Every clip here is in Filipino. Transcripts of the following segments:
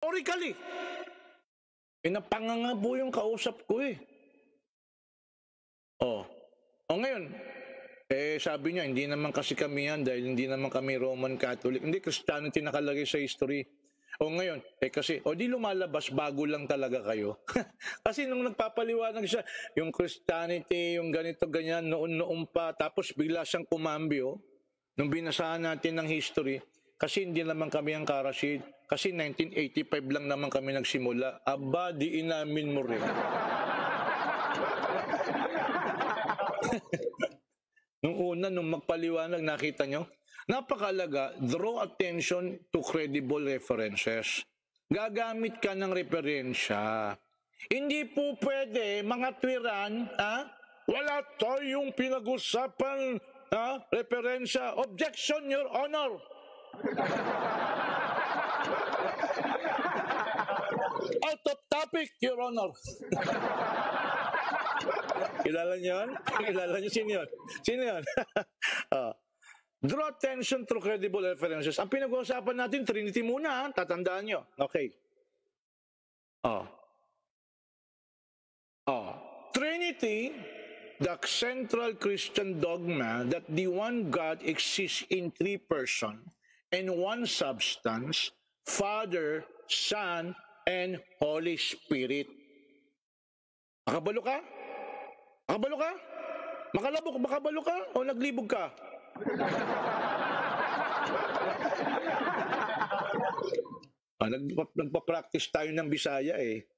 Historically. Napanganga po yung kausap ko eh. O ngayon, sabi niya, hindi naman kasi kami yan dahil hindi naman kami Roman Catholic. Hindi, Christianity nakalagay sa history. O ngayon, kasi, di lumalabas, bago lang talaga kayo. Kasi nung nagpapaliwanag siya, yung Christianity, yung ganito, ganyan, noon pa, tapos bigla siyang kumambyo, nung binasahan natin ng history, kasi hindi naman kami ang Karasid, kasi 1985 lang naman kami nagsimula. Aba, di inamin mo rin. Nung una, nung magpaliwanag, nakita nyo? Napakalaga, draw attention to credible references. Gagamit ka ng referensya. Hindi po pwede, mga twiran, wala tayong pinag-usapan, referensya. Objection, Your Honor. Out of topic, Your Honor. Kilala niyo yun? Kilala niyo? Sino yun? Sino yun? Draw attention to credible references. Ang pinag-uusapan natin, Trinity muna, tatandaan nyo. Okay. Trinity, the central Christian dogma that the one God exists in three persons and one substance, Father, Son, and Holy Spirit. Makabalo ka? Makabalo ka? Makabalo ka? O naglibog ka? Nagpa-practice tayo ng Bisaya eh.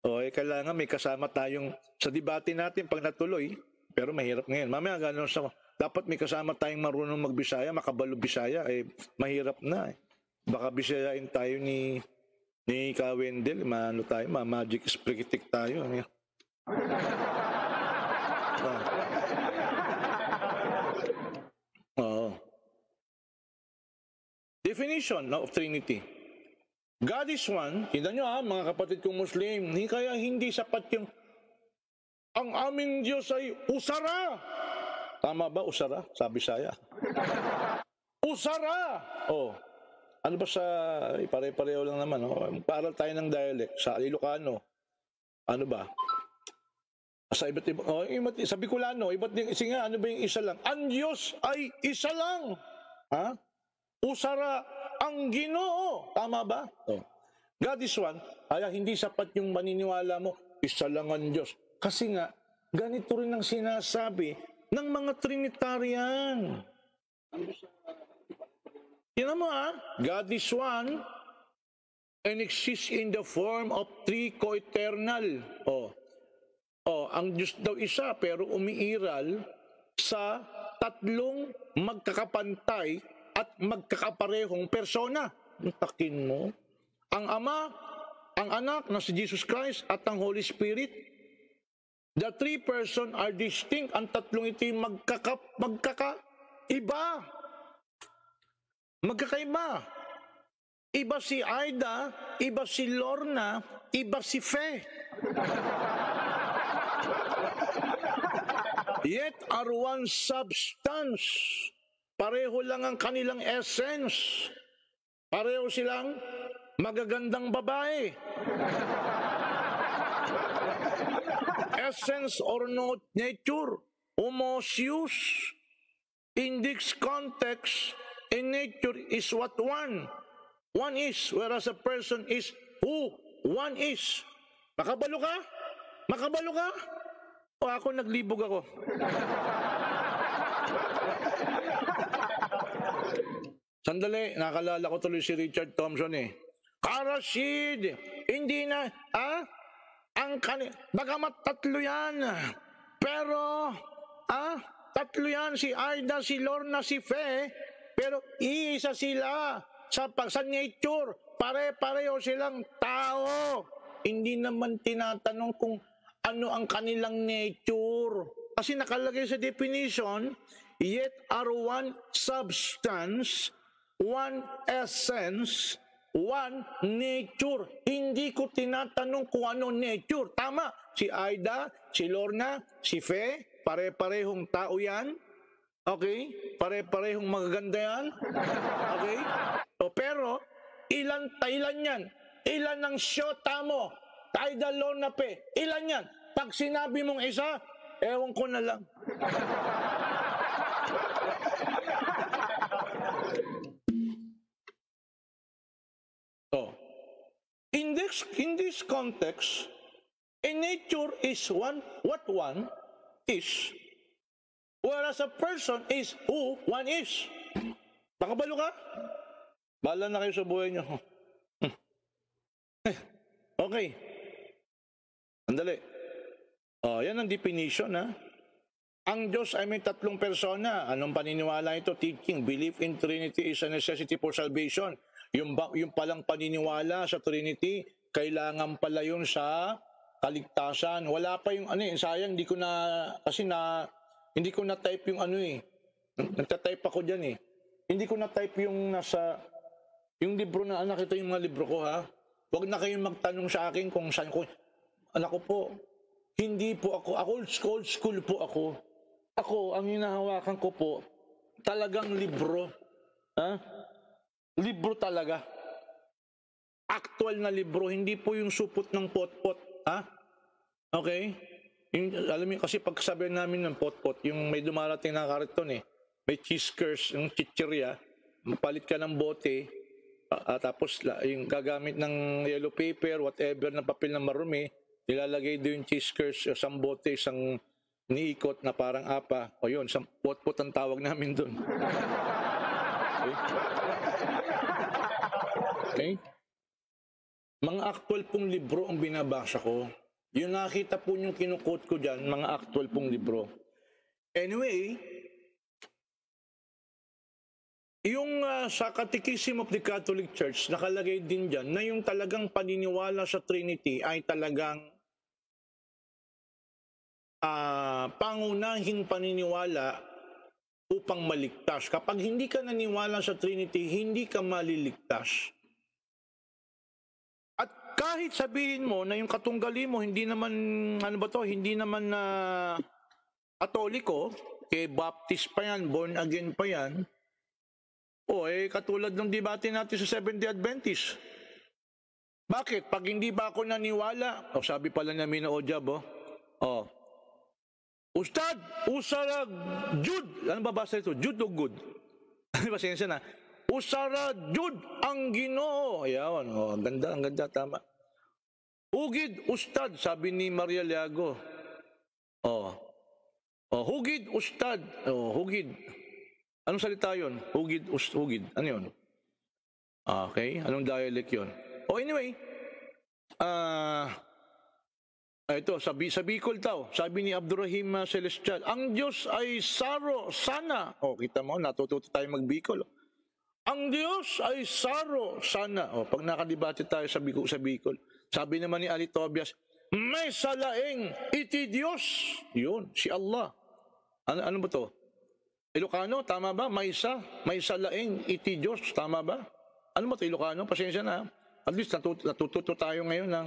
Kailangan may kasama tayong sa debate natin pag natuloy. Pero mahirap ngayon. Mamaya gano'n dapat may kasama tayong marunong mag-Bisaya, makabalo Bisaya. Mahirap na eh. Baka Bisayain tayo ni Kawendel. Magic sprigitik tayo. Definition of Trinity. God is one. Tingnan nyo mga kapatid kong Muslim. Kaya hindi sapat yung ang aming Diyos ay usara. Tama ba usara? Sabi saya. Usara. Ano ba sa pare-pareho lang naman. Paral tayo ng dialect sa Ilocano. Ano ba? Sa iba't iba. Sa Bicolano, iba't ano ba yung isa lang? Ang Diyos ay isa lang. Usara ang Ginoo. Tama ba? God is one. Kaya hindi sapat yung maniniwala mo, isa lang ang Diyos. Kasi nga, ganito rin ang sinasabi ng mga Trinitarian. Tingnan mo God is one and exists in the form of three co-eternal. Ang Diyos daw isa pero umiiral sa tatlong magkakapantay at magkakaparehong persona. Takin mo. Ang Ama, ang Anak na si Jesus Christ at ang Holy Spirit. The three persons are distinct. Ang tatlong ito magkakaiba. Magkakaiba. Iba si Aida, iba si Lorna, iba si Fe. Yet are one substance. Pareho lang ang kanilang essence. Pareho silang magagandang babae. Essence or not nature. Homoousios. In this context, in nature is what one. One is, whereas a person is who one is. Makabalo ka? Makabalo ka? O ako naglibog ako? Sandali, nakalala ko tuloy si Richard Thompson eh. Karasid, hindi na, bagamat tatlo yan, pero, tatlo yan, si Aida, si Lorna, si Fe, pero iisa sila sa nature, pare-pareho silang tao. Hindi naman tinatanong kung ano ang kanilang nature. Kasi nakalagay sa definition, yet are one substance, one essence, one nature. Hindi ko tinatanong kung ano nature. Tama, si Aida, si Lorna, si Fe, pare-parehong tao yan. Okay? Pare-parehong magaganda yan. Okay? Pero, ilan yan? Ilan ang syota mo? Tidal Lorna Pe. Ilan yan? Pag sinabi mong isa, ewan ko na lang. So, in this context, a nature is what one is, whereas a person is who one is. Nakabalo ka? Bahala na kayo sa buhay nyo. Okay. Andali. Yan ang definition, ha? Ang Diyos ay may tatlong persona. Anong paniniwala ito? Teaching, belief in Trinity is a necessity for salvation. Yung palang paniniwala sa Trinity, kailangan pala yun sa kaligtasan. Wala pa yung sayang, hindi ko na-type yung nagta-type ako dyan eh. Hindi ko na-type yung yung libro na anak, ito yung mga libro ko, ha? Huwag na kayong magtanong sa akin kung saan ko. Anak ko po, hindi po ako, old school po ako. Ako, ang hinahawakan ko po, talagang libro. Ha? Libro talaga. Actual na libro, hindi po yung supot ng pot-pot. Ha? Okay? Alam mo, kasi pagsabi namin ng pot-pot, yung may dumarating na kariton eh, may cheese curse, yung chichirya, mapalit ka ng bote, tapos yung gagamit ng yellow paper, whatever, na papel na marumi, nilalagay doon yung cheese curse, isang bote, isang niikot na parang apa, o yun, isang pot-pot ang tawag namin doon. Okay? Mga actual pong libro ang binabasa ko. Yung nakita po yung kinukot ko dyan, mga actual pong libro. Anyway, yung sa Catechism of the Catholic Church, nakalagay din dyan na yung talagang paniniwala sa Trinity ay talagang pangunahing paniniwala upang maligtas. Kapag hindi ka naniwala sa Trinity, hindi ka maliligtas. At kahit sabihin mo na yung katunggali mo hindi naman, hindi naman Katoliko, Baptist pa yan, born again pa yan, katulad ng debate natin sa Seventh-day Adventist. Bakit? Pag hindi ba ako naniwala, sabi pala namin na Ojab, Ustad, usarag, Jud. Ano babasa ito? Jud o good? Pasensya na. Usara, Jud, ang Ginoo. Ayan, ang ganda, tama. Hugid, Ustad, sabi ni Maria Liago. Hugid, Ustad. Hugid. Anong salita yun? Hugid, hugid. Ano yun? Okay, anong dialect yun? Anyway, ito, sa Bicol daw, sabi ni Abdurrahim Celestial, ang Diyos ay saro, sana. Kita mo, natututo tayo mag-Bicol. Ang Diyos ay saro, sana. Pag nakadibate tayo sa Bicol, sabi naman ni Ali Tobias, may salaing iti Diyos. Yun, si Allah. Ano ba to? Ilocano, tama ba? May salaing iti Diyos, tama ba? Ano ba ito, Ilocano? Pasensya na. At least natututo tayo ngayon ng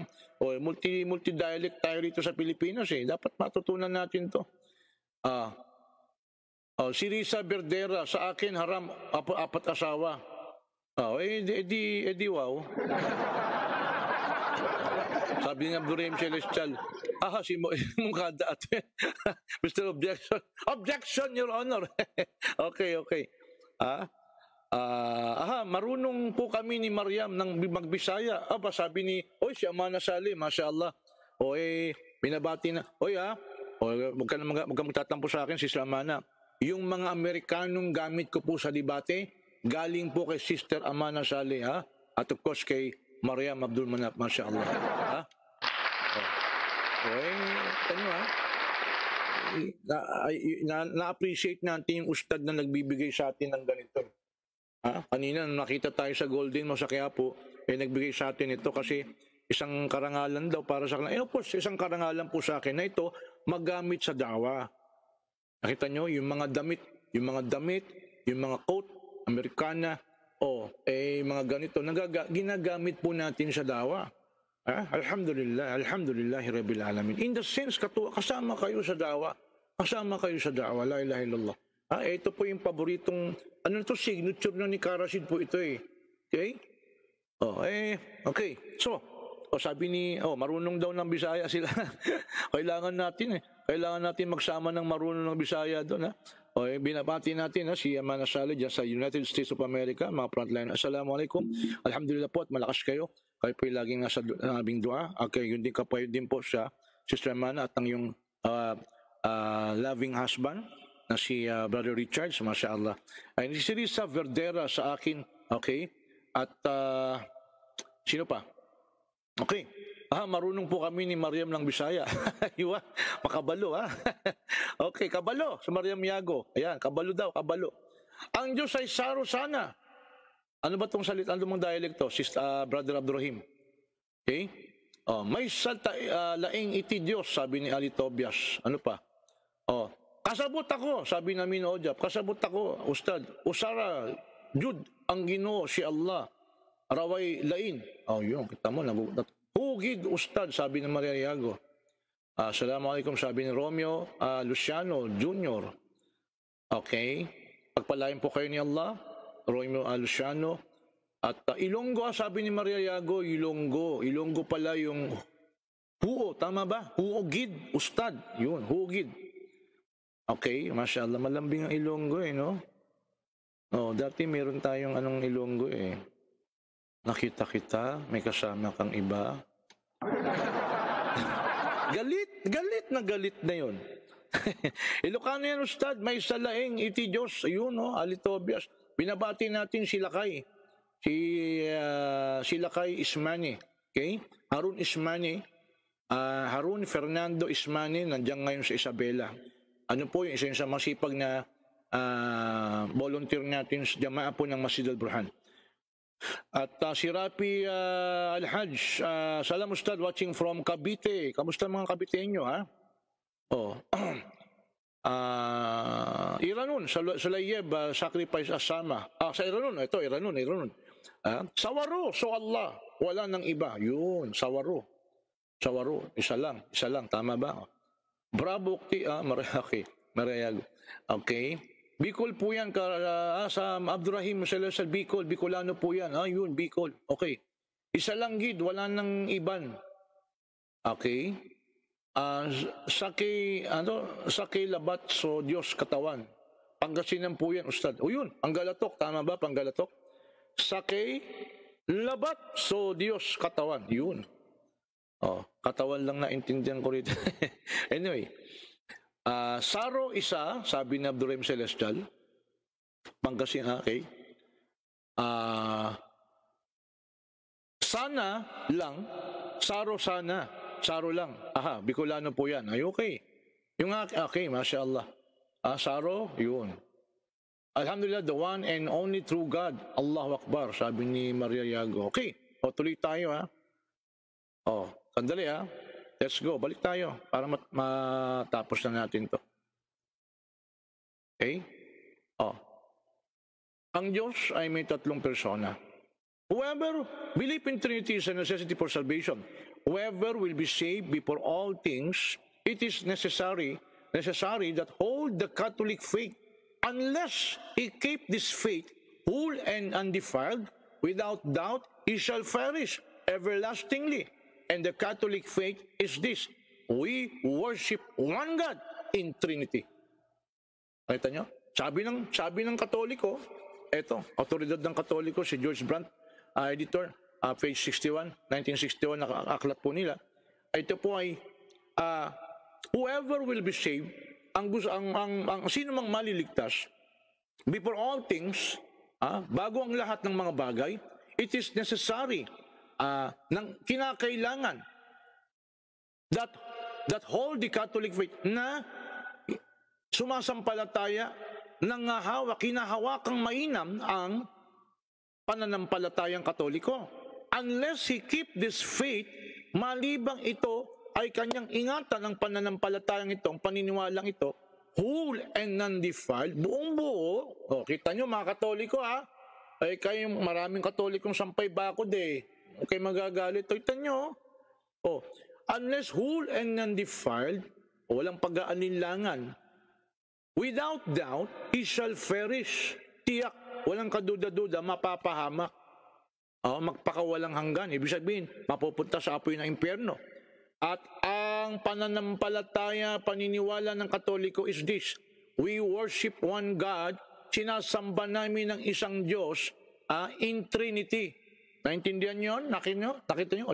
multi-dialect tayo rito sa Pilipinas eh. Dapat matutunan natin to. Si Risa Berdera, sa akin haram, apat asawa. Edi wow. Sabi ng Abdurrahim Celestial, si Mungkada at Mr. Objection. Objection, Your Honor. Okay. Marunong po kami ni Mariam ng magbisaya. Sabi ni, si Amana Sali, Masya Allah. Binabati na, huwag ka magtatampo sa akin, Sis Amana. Yung mga Amerikanong gamit ko po sa debate, galing po kay Sister Amana Sali, at of course kay Mariam Abdul Manap, Masya Allah. Na-appreciate natin yung ustad na nagbibigay sa atin ng ganito. Kanina nakita tayo sa Golden mo sa Quiapo, nagbigay sa atin ito kasi isang karangalan daw para sa kanila. Of course, isang karangalan po sa akin na ito magamit sa dawa. Nakita nyo, yung mga damit, yung mga coat, Amerikana, mga ganito, ginagamit po natin sa dawa. Alhamdulillah, Rabbil Alamin. In the sense, kasama kayo sa dawa. La ilaha illallah. Ito po yung paboritong, signature na ni Karasid po ito eh. Okay? Okay. So, sabi ni, marunong daw ng Bisaya sila. Kailangan natin magsama ng marunong ng Bisaya doon, ha? Binabati natin si Amana Saleh dyan sa United States of America, mga frontline. Assalamualaikum. Alhamdulillah po at malakas kayo. Kayo po laging nasa aming dua. Okay, yun din kapayo din po sa Sister Amana at ang yung loving husband na si Brother Richards, mashallah. And si Risa Verdera sa akin, okay? At sino pa? Okay. Marunong po kami ni Mariam ng Bisaya. Iwa, makabalo ha. Okay, kabalo sa Mariam Yago. Ayan, kabalo daw, kabalo. Ang Diyos ay saro sana. Ano ba itong salita? Ano mong dialekto? Brother Abdurrahim. Okay? May salta laing iti Diyos, sabi ni Ali Tobias. Ano pa? Kasabot ako, sabi namin Ojap. Kasabot ako, Ustad. Usara, Jud, ang Ginoo si Allah. Raway lain. Yun, kita mo, hugid Ustad, sabi ng Maria Yago. Assalamualaikum, sabi ni Romeo Luciano Jr. Okay. Pagpalain po kayo ni Allah, Romeo Luciano. At Ilonggo, sabi ni Maria Yago, Ilonggo. Ilonggo pala yung huo, tama ba? Huogid, Ustad. Yun, huogid. Okay, mashallah, malambing ang Ilonggo no? Dati meron tayong Ilonggo Nakita kita, may kasama kang iba. Galit na yun. Ilocano yan, Ustad, may salaing iti Diyos. Ayun, Ali Tobias. Binabati natin si Lakay. Si Lakay Ismani. Okay? Harun Ismani. Harun Fernando Ismani, nandiyan ngayon sa Isabela. Ano po yung isa sa masipag na volunteer natin sa Jamaa po ng Masjid al-Burhan. At si Rapi Al-Hajj, salam Ustad, watching from Cavite. Kamusta mga Caviteño, ha? Iranon, Sulayeb, sacrifice asama. Sa Iranon, ito, Iranon. Sawaro, so Allah, wala nang iba. Yun, Sawaro, isa lang, tama ba? Bravo, Marayag. Okay. Bicol po yan, sa Abdurrahim Celestial Bicol, Bicolano po yan. Yun, Bicol. Okay. Isa lang gid, wala nang iban. Okay. Sakay labat so Diyos katawan. Pangasinan po yan, Ustad. Yun, Panggalatok, tama ba, Panggalatok? Sakay labat so Diyos katawan. Yun. Katawan lang naintindihan ko rito. Anyway. Saro isa, sabi ni Abdurrahim Celestial. Pangasinan, okay. Sana lang, Saro sana, Saro lang. Bicolano po yan. Ay, okay. Okay, mashallah. Saro, yun. Alhamdulillah, the one and only true God, Allahu Akbar, sabi ni Maria Yago. Okay, tuloy tayo sandali Let's go, balik tayo para matapos na natin to. Okay? Ang Diyos ay may tatlong persona. Whoever believe in Trinity is a necessity for salvation. Whoever will be saved before all things, it is necessary that hold the Catholic faith. Unless he keep this faith whole and undefiled, without doubt he shall perish everlastingly. And the Catholic faith is this: we worship one God in Trinity. Nakita nyo? Sabi ng Katoliko, eto, autoridad ng Katoliko, si George Brandt, editor, page 61, 1961, nakaaklat po nila. Ito po ay, whoever will be saved, ang sino mang maliligtas, before all things, bago ang lahat ng mga bagay, it is necessary, kinakailangan that hold the Catholic faith na sumasampalataya, kinahawakang mainam ang pananampalatayang Katoliko. Unless he keep this faith, malibang ito ay kanyang ingatan ang pananampalatayang ito, ang paniniwalang ito, whole and undefiled, buong buo. Kita nyo mga Katoliko kayong maraming Katolikong sampay bakod Okay, magagalit. Ito nyo. Unless whole and undefiled, walang pag-aalinlangan, without doubt, he shall perish. Tiyak, walang kaduda-duda, mapapahamak. magpakawalang hanggan. Ibig sabihin, mapupunta sa apoy ng impyerno. At ang pananampalataya, paniniwala ng Katoliko is this: we worship one God, sinasamba namin ng isang Diyos in Trinity. Naintindihan nyo? Nakita nyo?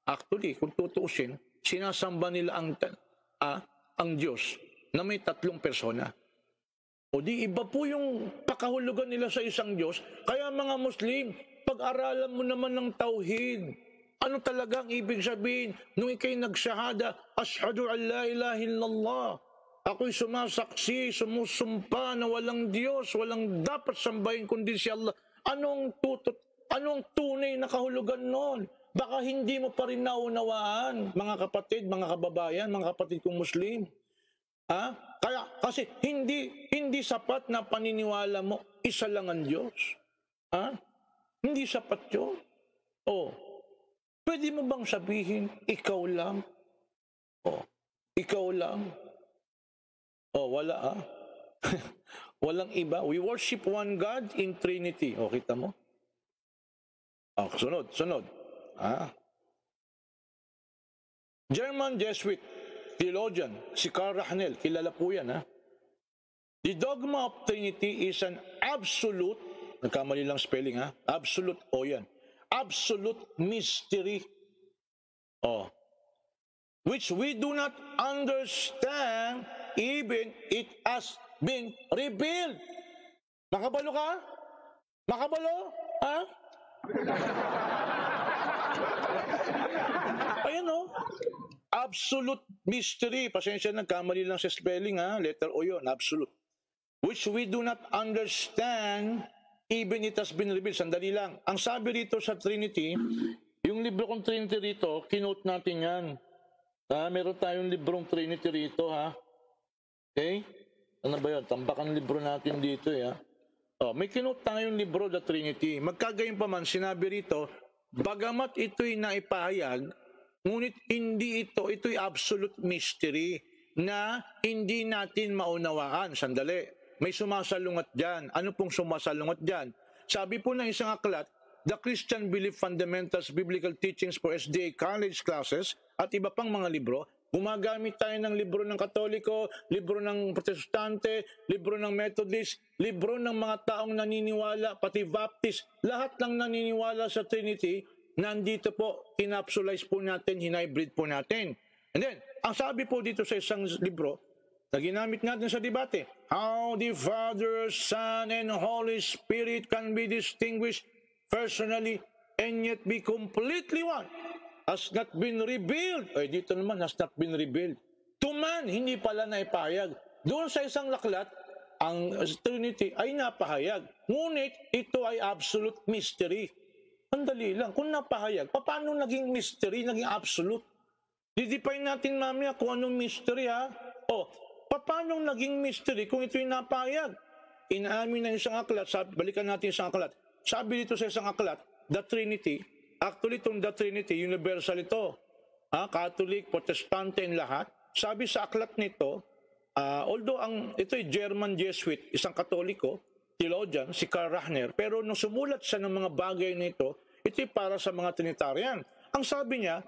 Actually, kung tutuusin, sinasamba nila ang Diyos na may 3 persona. O di iba po yung pakahulugan nila sa isang Diyos. Kaya mga Muslim, pag-aralan mo naman ng tauhid. Ano talaga ang ibig sabihin? Nung ikay nagsyahada, ashhadu an la ilaha illallah. Ako'y sumasaksi, sumusumpa na walang Diyos, walang dapat sambahin kundi si Allah. Anong tunay na kahulugan nun? Baka hindi mo pa rin naunawaan, mga kapatid, mga kababayan, mga kapatid kong Muslim. Kasi hindi sapat na paniniwala mo, isa lang ang Diyos. Hindi sapat yun. Pwede mo bang sabihin, ikaw lang? Ikaw lang? Wala Walang iba. We worship one God in Trinity. Kita mo? Sunod. German Jesuit theologian, si Karl Rahnel, kilala po yan. The dogma of Trinity is an absolute, nagkamali lang spelling absolute, yan. Absolute mystery. Which we do not understand even it has been revealed. Makabalo ka? Makabalo? Ayan absolute mystery. Pasensya, nagkamali lang sa spelling letter O yun, absolute. Which we do not understand even it has been revealed. Sandali lang. Ang sabi rito sa Trinity, yung libro kong Trinity rito, kinote natin yan. Meron tayong librong Trinity rito, Okay? Ano ba yun? Tambakan libro natin dito, may kinote tayong libro, the Trinity. Magkagayon pa man, sinabi rito, bagamat ito'y naipahayag, ngunit ito'y absolute mystery na hindi natin maunawaan. Sandali, may sumasalungat dyan. Ano pong sumasalungat dyan? Sabi po ng isang aklat, The Christian Belief Fundamentals, Biblical Teachings for SDA College Classes, at iba pang mga libro. Gumagamit tayo ng libro ng Katoliko, libro ng Protestante, libro ng Methodist, libro ng mga taong naniniwala, pati Baptist, lahat lang naniniwala sa Trinity, nandito po, kinapsulize po natin, hinybrid po natin. And then, ang sabi po dito sa isang libro, na ginamit natin sa debate, how the Father, Son, and Holy Spirit can be distinguished personally and yet be completely one, has not been revealed. Dito naman, has not been revealed. To man, hindi pala naipahayag. Doon sa isang laklat, ang Trinity ay napahayag. Ngunit, ito ay absolute mystery. Andali lang. Kung napahayag, paano naging mystery, naging absolute? Didefine natin mamaya kung anong mystery, paano naging mystery kung ito'y napahayag? Inaamin ng isang aklat, balikan natin isang aklat. Sabi dito sa isang aklat, the Trinity, actually itong the Trinity, universal ito. Catholic, Protestante, and lahat. Sabi sa aklat nito, although ito'y German Jesuit, isang Katoliko, theologian, si Karl Rahner, pero nung sumulat siya ng mga bagay nito, ito'y para sa mga Trinitarian. Ang sabi niya,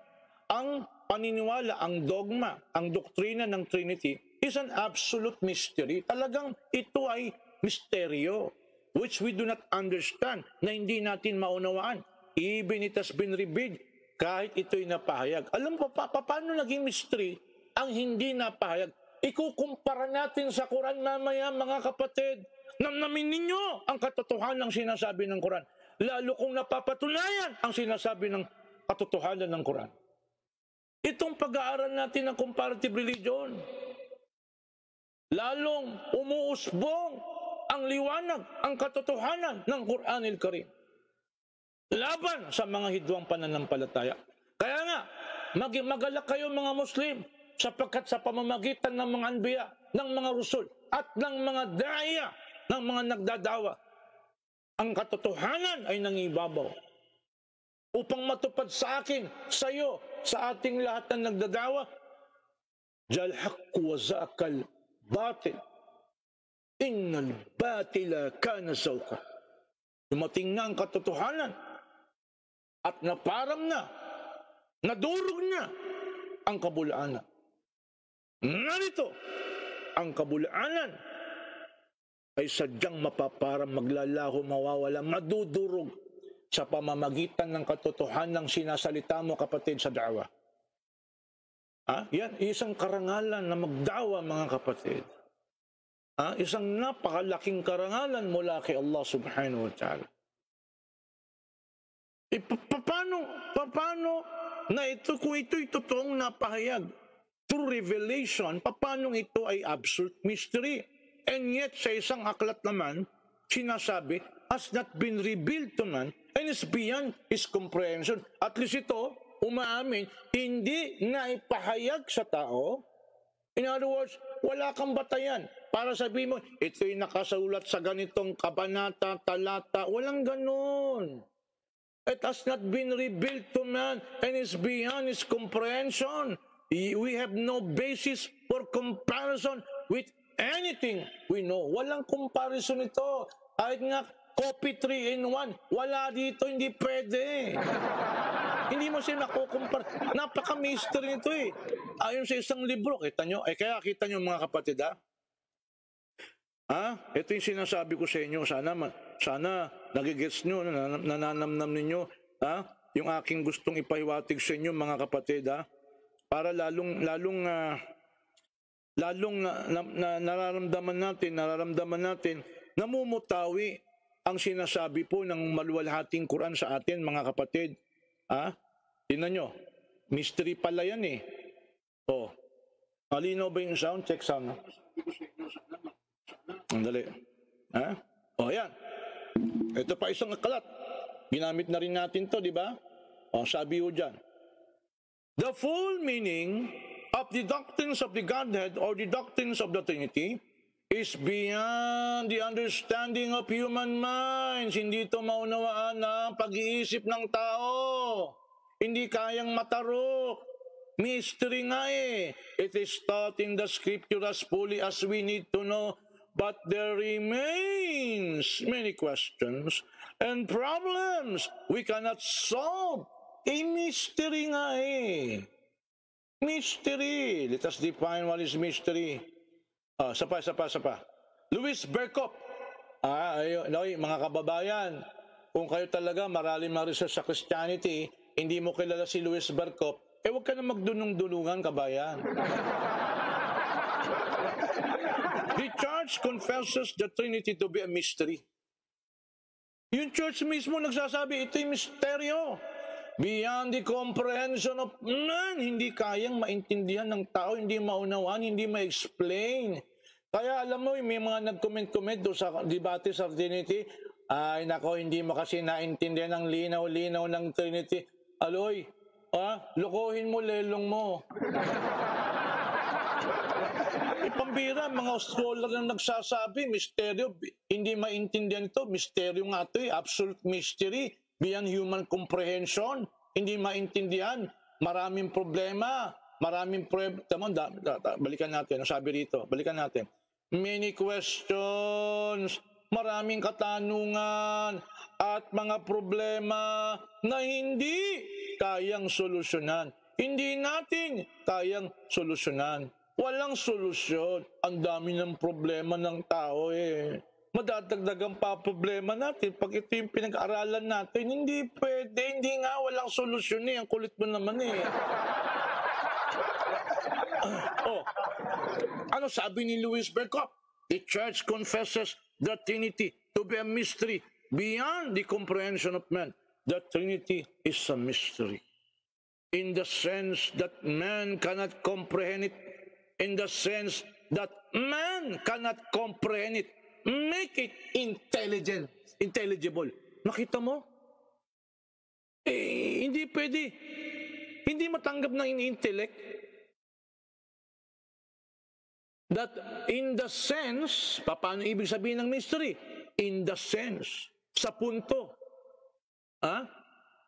ang paniniwala, ang dogma, ang doktrina ng Trinity is an absolute mystery. Talagang ito ay misteryo, which we do not understand, na hindi natin maunawaan. Even it has been revealed, kahit ito'y napahayag. Alam mo, paano naging mystery ang hindi napahayag? Ikukumpara natin sa Quran mamaya, mga kapatid. Namnamin ninyo ang katotohanan ng sinasabi ng Quran. Lalo kung napapatunayan ang sinasabi ng katotohanan ng Quran. Itong pag-aaral natin ng comparative religion, lalong umuusbong ang liwanag, ang katotohanan ng Quran al-Karim laban sa mga hidwang pananampalataya. Kaya nga, magalak kayo mga Muslim, sapagkat sa pamamagitan ng mga anbiya, ng mga rusul, at ng mga daiya, ng mga nagdadawa, ang katotohanan ay nangibabaw. Upang matupad sa akin, sa iyo, sa ating lahat na nagdadawa, jal haqq wa zaqal batil. Innal batila kana zawqa. Dumating na ang katotohanan at naparam na, nadurog na ang kabulaanan. Narito, ang kabulaanan ay sadyang mapaparam, maglalaho, mawawala, madudurog sa pamamagitan ng katotohanan ng sinasalita mo, kapatid, sa da'wa. Yan, isang karangalan na magdawa, mga kapatid. Isang napakalaking karangalan mula kay Allah subhanahu wa ta'ala. Paano na ito, kung ito'y totoong napahayag, through revelation, paano ito ay absolute mystery? And yet, sa isang aklat naman, sinasabi, has not been revealed to man, and is beyond his comprehension. At least ito, umaamin, hindi na ipahayag sa tao. In other words, wala kang batayan para sabihin mo, ito'y nakasulat sa ganitong kabanata, talata. Walang ganon. It has not been revealed to man and is beyond his comprehension. We have no basis for comparison with anything we know. Walang comparison ito. Kahit nga, copy 3-in-1, wala dito, hindi pwede. Hindi mo siya nakukumpara. Napaka-mystery nito eh. Ayon sa isang libro, kita nyo? Kaya kita nyo mga kapatid, ito yung sinasabi ko sa inyo. Sana nagigets nyo, nananamnam ninyo, yung aking gustong ipahiwatig sa inyo, mga kapatid, para lalong nararamdaman natin, namumutawi ang sinasabi po ng maluwalhating Quran sa atin, mga kapatid. Tingnan nyo, mystery pala yan eh. Malinaw ba yung sound? Check sound. Andali. Yan. Ito pa isang aklat. Ginamit na rin natin to, di ba? Sabi ho dyan. The full meaning of the doctrines of the Godhead or the doctrines of the Trinity is beyond the understanding of human minds. Hindi ito maunawaan na pag-iisip ng tao. Hindi kayang matarok. Mystery nga eh. It is taught in the scripture as fully as we need to know. But there remains many questions and problems we cannot solve. Mystery nga eh. Mystery. Let us define what is mystery. Sapa. Louis Berkop. Mga kababayan, kung kayo talaga marami research sa Christianity, hindi mo kilala si Louis Berkop, huwag ka na magdunong-dunungan, kabayan. The church confesses the Trinity to be a mystery. Yung church mismo nagsasabi, ito'y misteryo. Beyond the comprehension of man, hindi kayang maintindihan ng tao, hindi maunawaan, hindi ma-explain. Kaya alam mo, may mga nag-comment-comment doon sa debate sa Trinity, ay nako, hindi mo kasi naintindihan ang linaw-linaw ng Trinity. Aloy, lokohin mo, lelong mo. Pambira, mga scholar na nagsasabi, misteryo, hindi maintindihan ito, misteryo nga ito absolute mystery, beyond human comprehension, hindi maintindihan, maraming problema, balikan natin, ang sabi rito, balikan natin, many questions, maraming katanungan, at mga problema na hindi kayang solusyonan. Hindi natin kayang solusyonan. Walang solusyon. Ang dami ng problema ng tao eh. Madadagdagan pa problema natin. Pag ito yung pinag-aralan natin, hindi pwede. Hindi nga, walang solusyon eh. Ang kulit mo naman eh. Ano sabi ni Louis Berkop? The church confesses the Trinity to be a mystery beyond the comprehension of man. The Trinity is a mystery. In the sense that man cannot comprehend it. In the sense that man cannot comprehend it. Make it intelligible. Nakita mo? Hindi pwede. Hindi matanggap ng intellect. That in the sense, paano ibig sabihin ng mystery? In the sense, sa punto,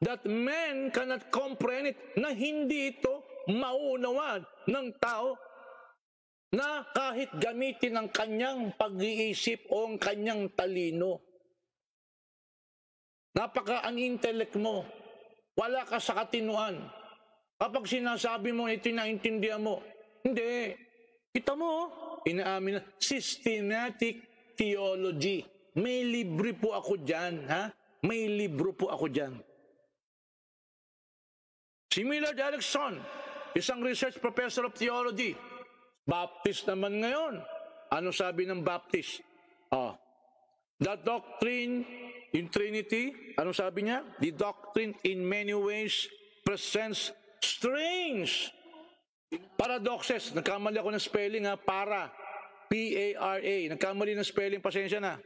that man cannot comprehend it, na hindi ito mauunawaan ng tao na kahit gamitin ang kanyang pag-iisip o ang kanyang talino. Napaka-un-intellect mo. Wala ka sa katinuan. Kapag sinasabi mo, ito naintindihan mo. Hindi. Kita mo, inaamin na, systematic theology. May libre po ako dyan, ha? May libro po ako dyan. Si Millard Erickson, isang research professor of theology, Baptist naman ngayon. Ano sabi ng Baptist? The doctrine in Trinity, ano sabi niya? The doctrine in many ways presents strange paradoxes. Nagkamali ako ng spelling, ha? Para. P-A-R-A. Nagkamali ng spelling, pasensya na.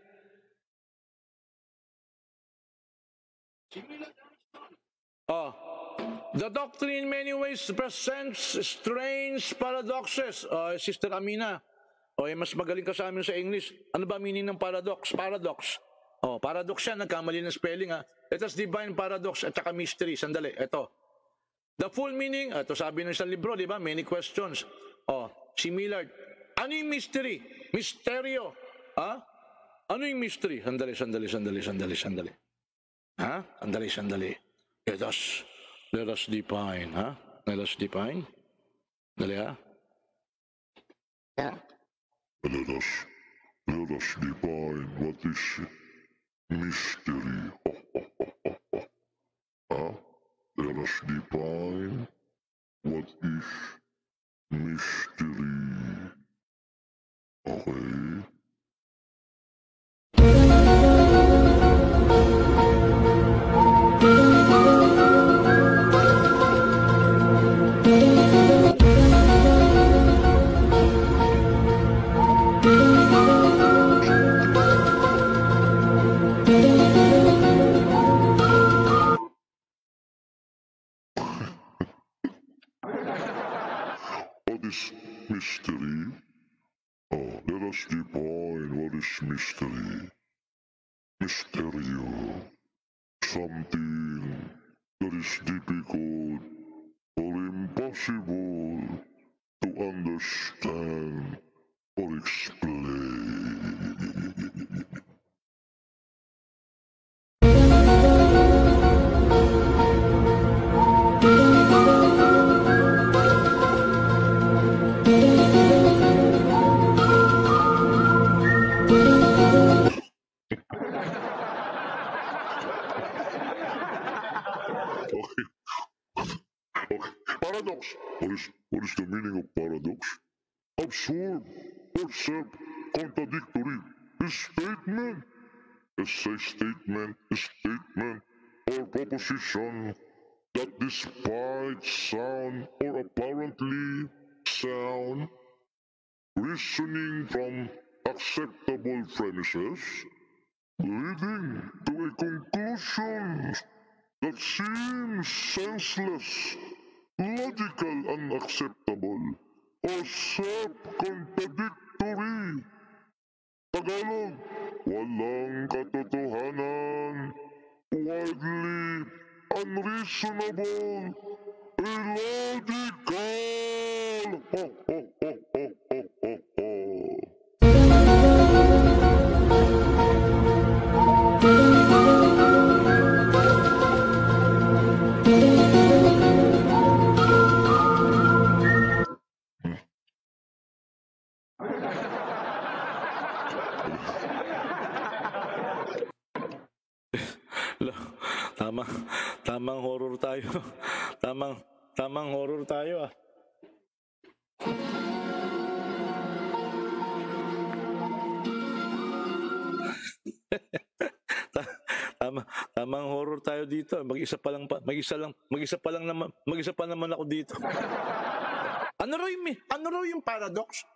The doctrine in many ways presents strange paradoxes. Sister Amina, mas magaling ka sa amin sa English. Ano ba meaning ng paradox? Paradox. Paradox yan, nagkamali ng spelling, ha. Let us divine paradox at saka mystery. Sandali, ito. The full meaning, ito sabi ng isang libro, di ba? Many questions. Si Millard, ano yung mystery? Misteryo. Ano yung mystery? Sandali. Sandali. Let us define, ha? Let us define. Dali, ha? Yeah. Let us define what is mystery. Let us define what is mystery. Okay. What is mystery? Let us define what is mystery. Mysterio. Something that is difficult or impossible to understand or explain. Okay. Paradox. What is the meaning of paradox? Absurd or self-contradictory statement. A statement or proposition that despite sound or apparently sound, reasoning from acceptable premises, leading to a conclusion that seems senseless, logical, unacceptable, or self-contradictory. Tagalog, walang katotohanan, widely unreasonable, illogical. Tamang horror tayo. Tamang horror tayo, ah. Tamang horror tayo dito. Mag-isa pa naman ako dito. Ano raw yung paradox?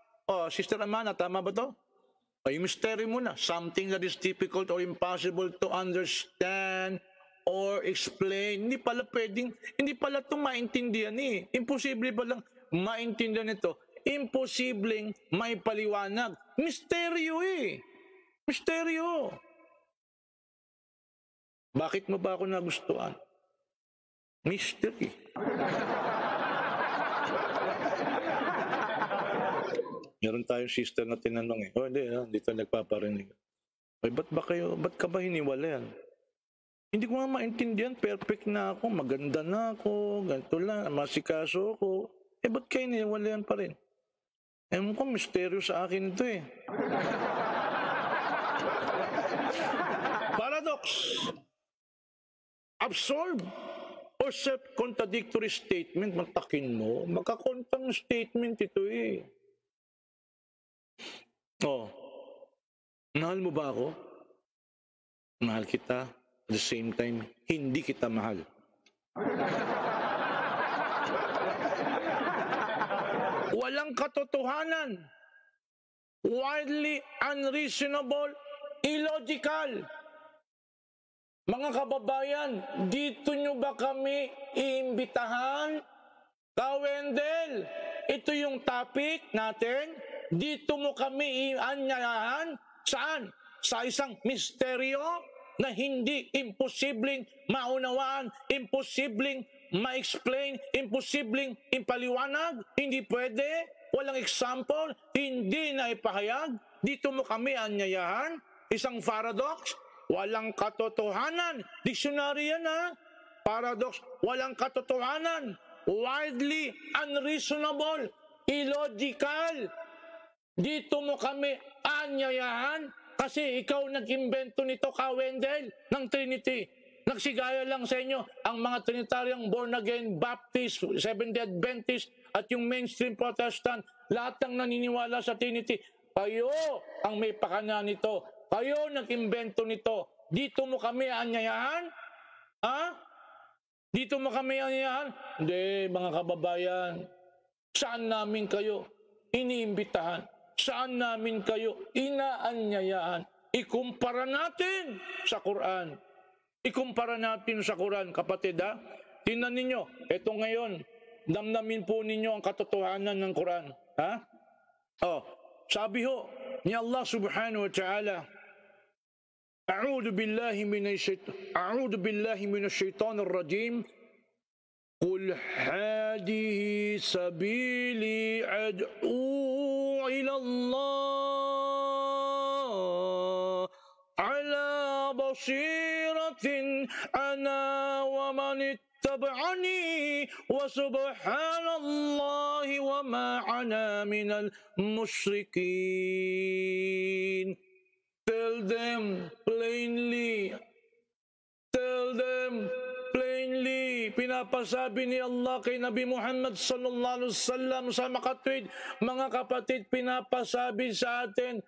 Sister Amana, tama ba to? Yung mystery muna, something that is difficult or impossible to understand or explain. Hindi pala itong maintindihan eh. Imposible pa lang maintindihan ito. Imposibleng may paliwanag. Misteryo eh. Misteryo. Bakit mo ba ako nagustuhan? Mystery. Meron tayong sister na tinanong eh. Hindi, dito nagpaparinig. Ba't ka ba hiniwalayan? Hindi ko nga maintindihan, perfect na ako, maganda na ako, ganito lang, masikaso ako. Ba't kayo niwalayan pa rin? Ewan ko, misteryo sa akin ito eh. Paradox. Absorb or self-contradictory statement, mantakin mo. Magkakontang statement ito eh. Mahal mo ba ako? Mahal kita. At the same time, hindi kita mahal. Walang katotohanan. Wildly unreasonable, illogical. Mga kababayan, dito nyo ba kami iimbitahan? Kawendel, ito yung topic natin. Dito mo kami ianyayahan. Saan? Sa isang misteryo na hindi imposibleng maunawaan, imposibleng ma-explain, imposibleng ipaliwanag, hindi pwede, walang example, hindi na ipahayag. Dito mo kami anyayahan. Isang paradox, walang katotohanan. Dictionary yan ha. Paradox, walang katotohanan. Wildly unreasonable, illogical. Dito mo kami anyayahan kasi ikaw nag-imbento nito, Kawendel, ng Trinity. Nagsigaya lang sa inyo ang mga Trinitariang born-again, Baptist, Seventh-day Adventist, at yung mainstream Protestant, lahat ng naniniwala sa Trinity. Kayo ang may pakana nito. Kayo nag-imbento nito. Dito mo kami anyayahan? Ha? Dito mo kami anyayahan? Hindi, mga kababayan. Saan namin kayo iniimbitahan? Saan namin kayo inaanyayahan? Ikumpara natin sa Quran. Ikumpara natin sa Quran, kapatid ha? Tingnan ninyo, ito ngayon, damdamin po ninyo ang katotohanan ng Quran. Ha? Sabi ho ni Allah subhanahu wa ta'ala, A'udhu billahi minash shaitanir rajim. Qul hadihi sabili ad'u ila Allah ala basiratin ana wa man ittaba'ani wa subhanallahi wa ma ana minal musyrikin. Tell them plainly. Tell them plainly. Pinapasabi ni Allah kay Nabi Muhammad sallallahu alaihi wasallam sa makatwid, mga kapatid, pinapasabi sa atin,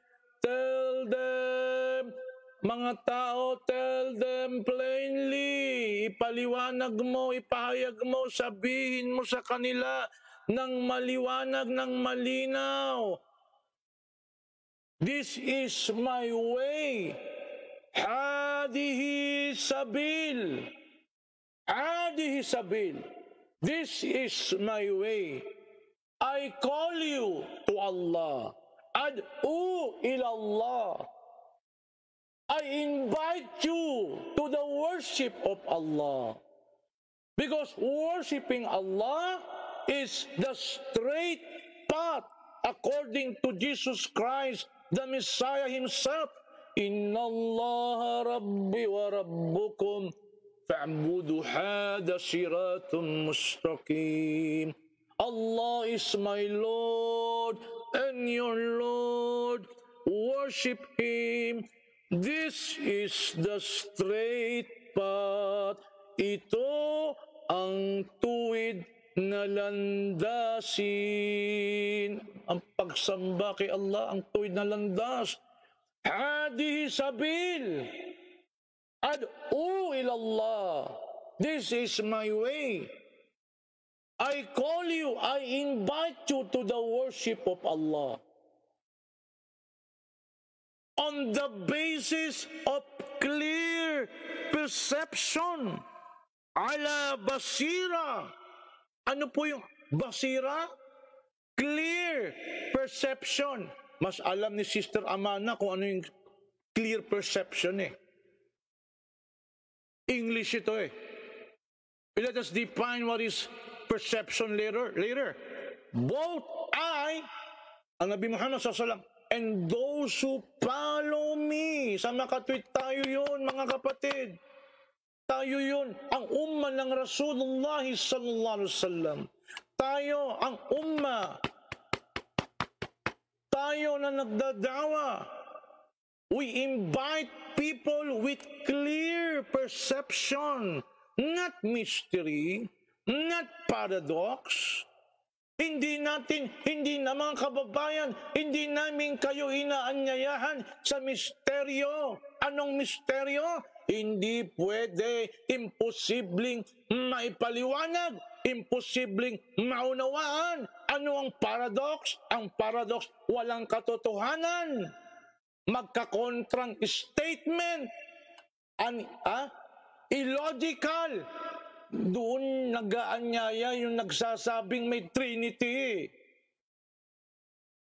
tell them, mga tao, tell them plainly. Ipaliwanag mo, ipahayag mo, sabihin mo sa kanila ng maliwanag, ng malinaw. This is my way. Hadihi sabil. Hadihi sabil. This is my way. I call you to Allah. Ad'u ila Allah. I invite you to the worship of Allah. Because worshiping Allah is the straight path according to Jesus Christ, the Messiah himself. Inna Allah Rabbi wa Rabbukum fa'budu hada siratun mustaqim. Allah is my Lord and your Lord. Worship Him. This is the straight path. Ito ang tuwid na landasin. Ang pagsamba kay Allah, ang tuwid na landas. Hadihi sabil. Ad'u ila Allah. This is my way. I call you, I invite you to the worship of Allah. On the basis of clear perception. Ala basira. Ano po yung basira? Clear perception. Mas alam ni Sister Amana kung ano yung clear perception eh. English ito eh. Let us define what is perception later. Both I, ang Nabi Muhammad SAW, and those who follow me. Sa makatweet tayo yun, mga kapatid. Tayo yun, ang umma ng Rasulullah sallallahu alaihi wasallam. Tayo ang umma. Tayo na nagdadawa. We invite people with clear perception, not mystery, not paradox. Hindi na mga kababayan, hindi namin kayo inaanyayahan sa misteryo. Anong misteryo? Hindi pwede, imposibleng maipaliwanag, imposibleng maunawaan. Ano ang paradox? Ang paradox, walang katotohanan. Magkakontrang statement. Illogical. Doon nag-aanyaya yung nagsasabing may Trinity.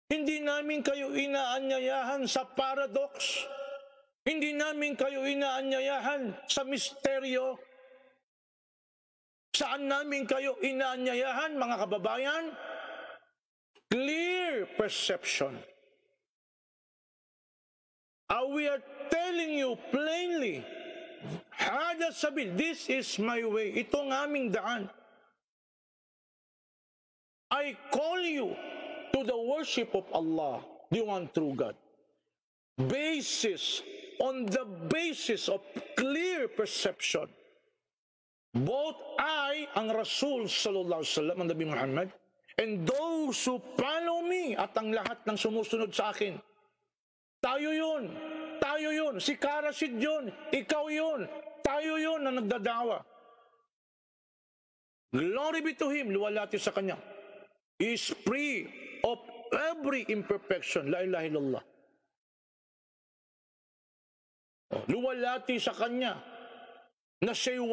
Hindi namin kayo inaanyayahan sa paradox. Hindi namin kayo inaanyayahan sa misteryo. Saan namin kayo inaanyayahan, mga kababayan? Clear perception. We are telling you plainly, hada sabil, this is my way. Ito ang aming daan. I call you to the worship of Allah, the one true God. On the basis of clear perception. Both I, ang Rasul sallallahu alaihi wasallam, ang Nabi Muhammad, and those who follow me, at ang lahat ng sumusunod sa akin. Tayo yun. Tayo yun. Si Karasid yun. Ikaw yun. Tayo yun na nagdadawa. Glory be to Him. Luwalhati sa Kanya. He is free of every imperfection. La ilaha illallah. Luwalhati sa Kanya na siya'y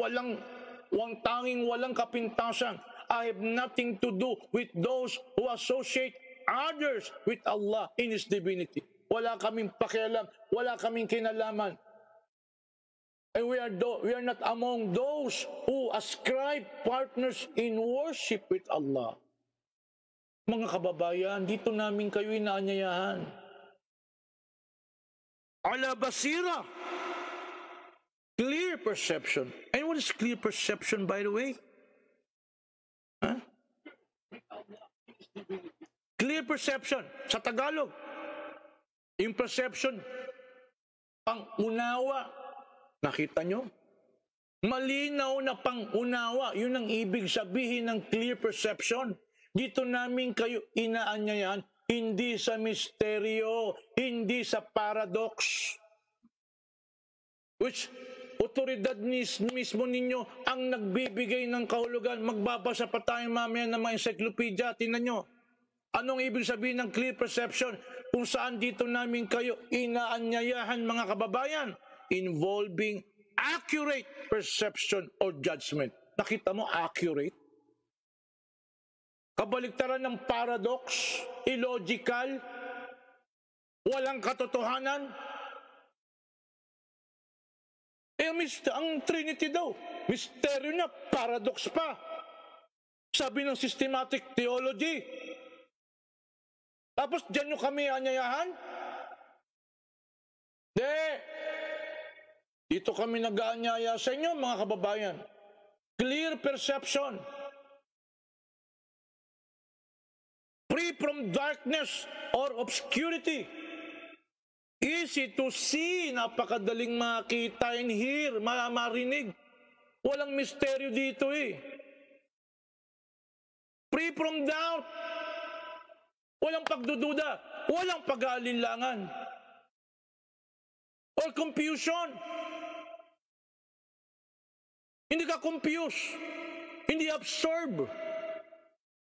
tanging walang kapintasan. I have nothing to do with those who associate others with Allah in His divinity. Wala kaming pakialam, wala kaming kinalaman. And we are not among those who ascribe partners in worship with Allah. Mga kababayan, dito namin kayo inaanyayahan. Ala basira. Clear perception. And what is clear perception, by the way? Huh? Clear perception, sa Tagalog. Yung perception, pang-unawa. Nakita nyo? Malinaw na pang-unawa. Yun ang ibig sabihin ng clear perception. Dito namin kayo inaanyayahan, hindi sa misteryo, hindi sa paradox. Which, otoridad mismo ninyo ang nagbibigay ng kahulugan. Magbabasa pa tayo mamaya ng mga encyclopedia. Tingnan nyo. Anong ibig sabihin ng clear perception? Kung saan dito namin kayo inaanyayahan, mga kababayan, involving accurate perception or judgment. Nakita mo, accurate? Kabaligtaran ng paradox, illogical, walang katotohanan. Ang Trinity daw, misteryo na, paradox pa. Sabi ng systematic theology. Tapos dyan nyo kami anyayahan? Dito kami nag-aanyaya sa inyo, mga kababayan. Clear perception. Free from darkness or obscurity. Easy to see, napakadaling makita and hear, marinig. Walang misteryo dito eh. Free from doubt. Walang pagdududa, walang pag-aalinlangan. Or confusion. Hindi ka confused. Hindi absorb.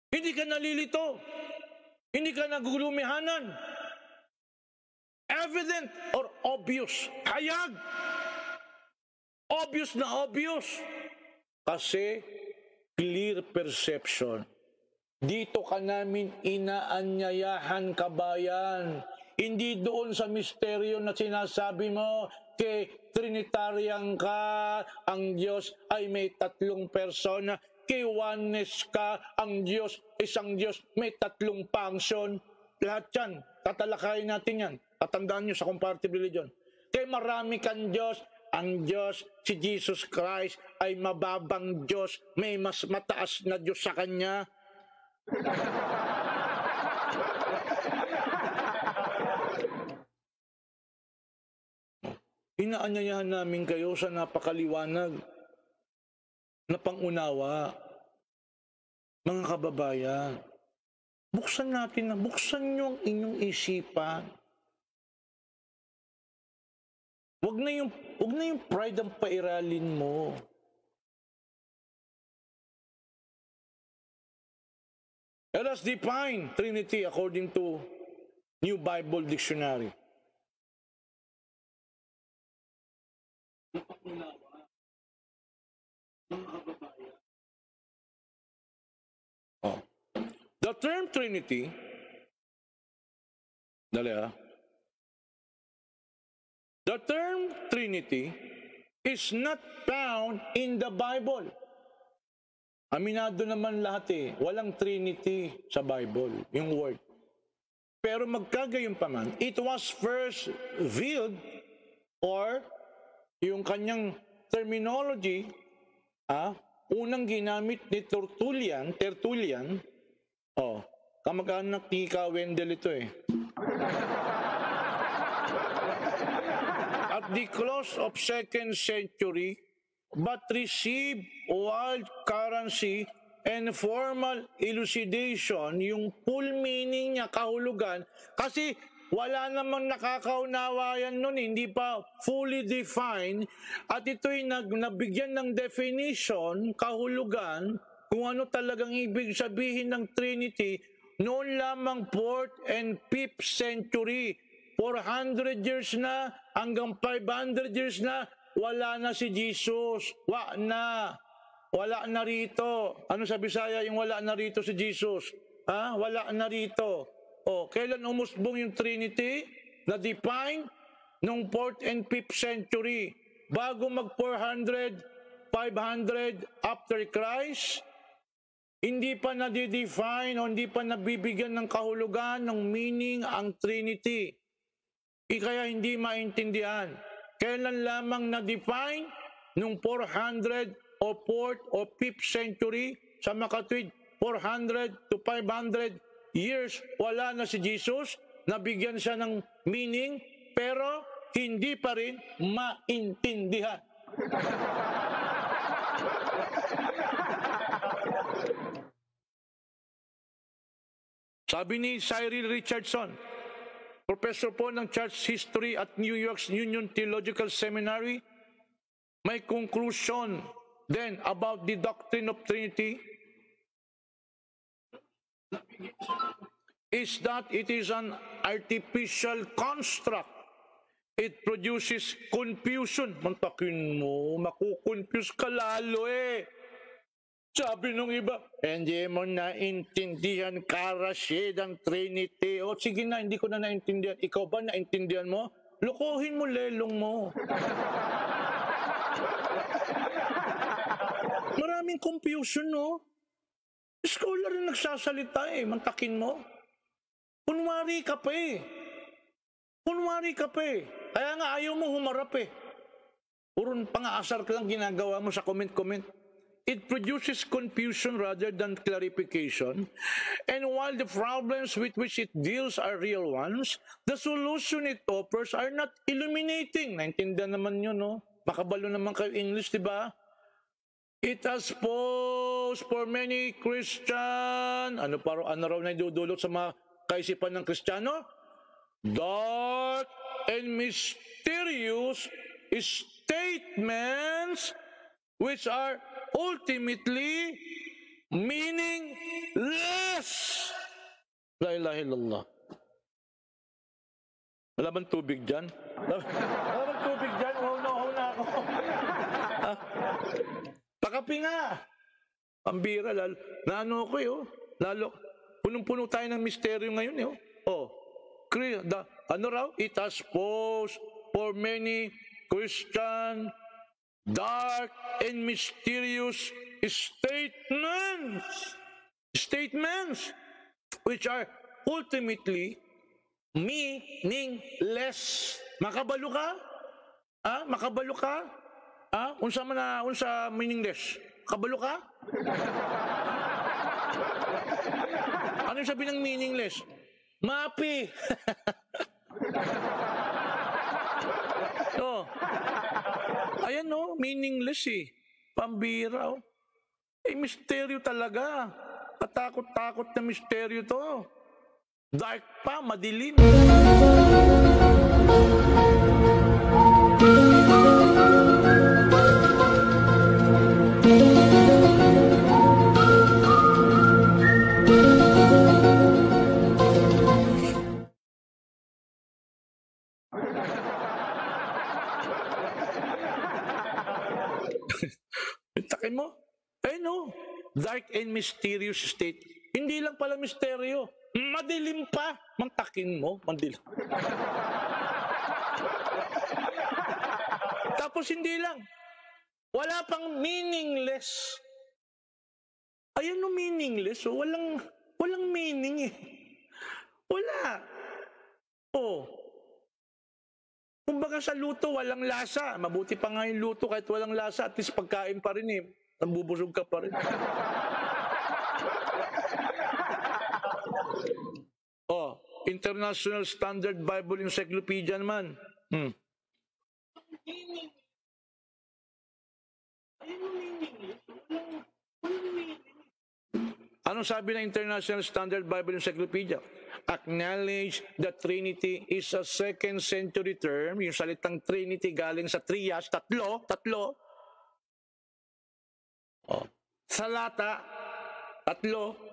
Hindi ka nalilito. Hindi ka nagulumihanan. Evident or obvious. Hayag. Obvious na obvious. Kasi clear perception. Dito ka namin inaanyayahan, kabayan. Hindi doon sa misteryo na sinasabi mo, kay Trinitarian ka, ang Diyos ay may 3 persona, kay oneness ka, ang Diyos, isang Diyos, may 3 function. Lahat yan, tatalakayin natin yan. Tatandaan nyo sa comparative religion. Kay marami kang Diyos, ang Diyos, si Jesus Christ, ay mababang Diyos, may mas mataas na Diyos sa Kanya. Inaanyayahan namin kayo sa napakaliwanag na pangunawa. Mga kababayan, buksan nyo ang inyong isipan. Huwag na yung pride ang pairalin mo. Let us define Trinity according to New Bible Dictionary. The term Trinity, the term Trinity is not found in the Bible. Aminado naman lahat walang Trinity sa Bible, yung word. Pero magkagayunpaman, it was first revealed or yung kanyang terminology, unang ginamit ni Tertullian, kamag-anak ni Wendell ito At the close of 2nd century, but received wild currency and formal elucidation, yung full meaning niya, kahulugan, kasi wala namang nakakaunawa yan nun, hindi pa fully defined, at ito'y nabigyan ng definition, kahulugan, kung ano talagang ibig sabihin ng Trinity, noon lamang 4th and 5th century, 400 years na, hanggang 500 years na, wala na si Jesus, wala na rito. Ano sa Bisaya yung wala na rito si Jesus? Wala na rito. Kailan umusbong yung Trinity? Na-define nung 4th and 5th century. Bago mag 400, 500 after Christ, hindi pa na-define o hindi pa nabibigyan ng kahulugan, ng meaning ang Trinity. Kaya hindi maintindihan. Kailan lamang na-define nung 400 o 4th o 5th century sa makatwid 400 to 500 years, wala na si Jesus, nabigyan siya ng meaning, pero hindi pa rin maintindihan. Sabi ni Cyril Richardson, professor po ng Church History at New York's Union Theological Seminary, may conclusion then about the doctrine of Trinity is that it is an artificial construct. It produces confusion. Mantakin mo, makukonfuse ka lalo Sabi nung iba, hindi mo naintindihan Karasid ang Trinity. Sige na, hindi ko na naintindihan. Ikaw ba naintindihan mo? Lokohin mo lelong mo. Maraming confusion, no? Scholar rin nagsasalita mantakin mo. Kunwari ka pa Kaya nga ayaw mo humarap Puro pang-aasar ka lang ginagawa mo sa comment-comment. It produces confusion rather than clarification. And while the problems with which it deals are real ones, the solution it offers are not illuminating. Naintindihan naman yun, no? Makabalo naman kayo English, di ba? It has posed for many Christian, ano raw na idudulot sa mga kaisipan ng Kristiyano? Dark and mysterious statements which are ultimately meaningless. La ilaha illallah. Wala bang tubig dyan? Una ako. Pakapi nga. Pambira, lalo ako lalo, punong-puno tayo ng misteryo ngayon It has posed for many Christian dark and mysterious statements which are ultimately meaningless. Makabalo ka? Makabalo ka? Unsa meaningless? Kabalo ka? Ano yung sabi ng meaningless? Mapi. Ayan meaningless eh. Pambira misteryo talaga. Katakot-takot na misteryo to. Dark pa, madilim. Takin mo? Dark and mysterious state. Hindi lang pala misteryo. Madilim pa. Mantakin mo, madilim. Tapos hindi lang. Wala pang meaningless. Ayan meaningless. Walang meaning eh. Wala. Kumbaga sa luto, walang lasa. Mabuti pa nga yung luto kahit walang lasa. At least pagkain pa rin eh. Nambubusog ka pa rin. International Standard Bible Encyclopedia naman. Ano sabi ng International Standard Bible Encyclopedia? Acknowledge that Trinity is a second century term. Yung salitang Trinity galing sa trias, tatlo. Salata, tatlo.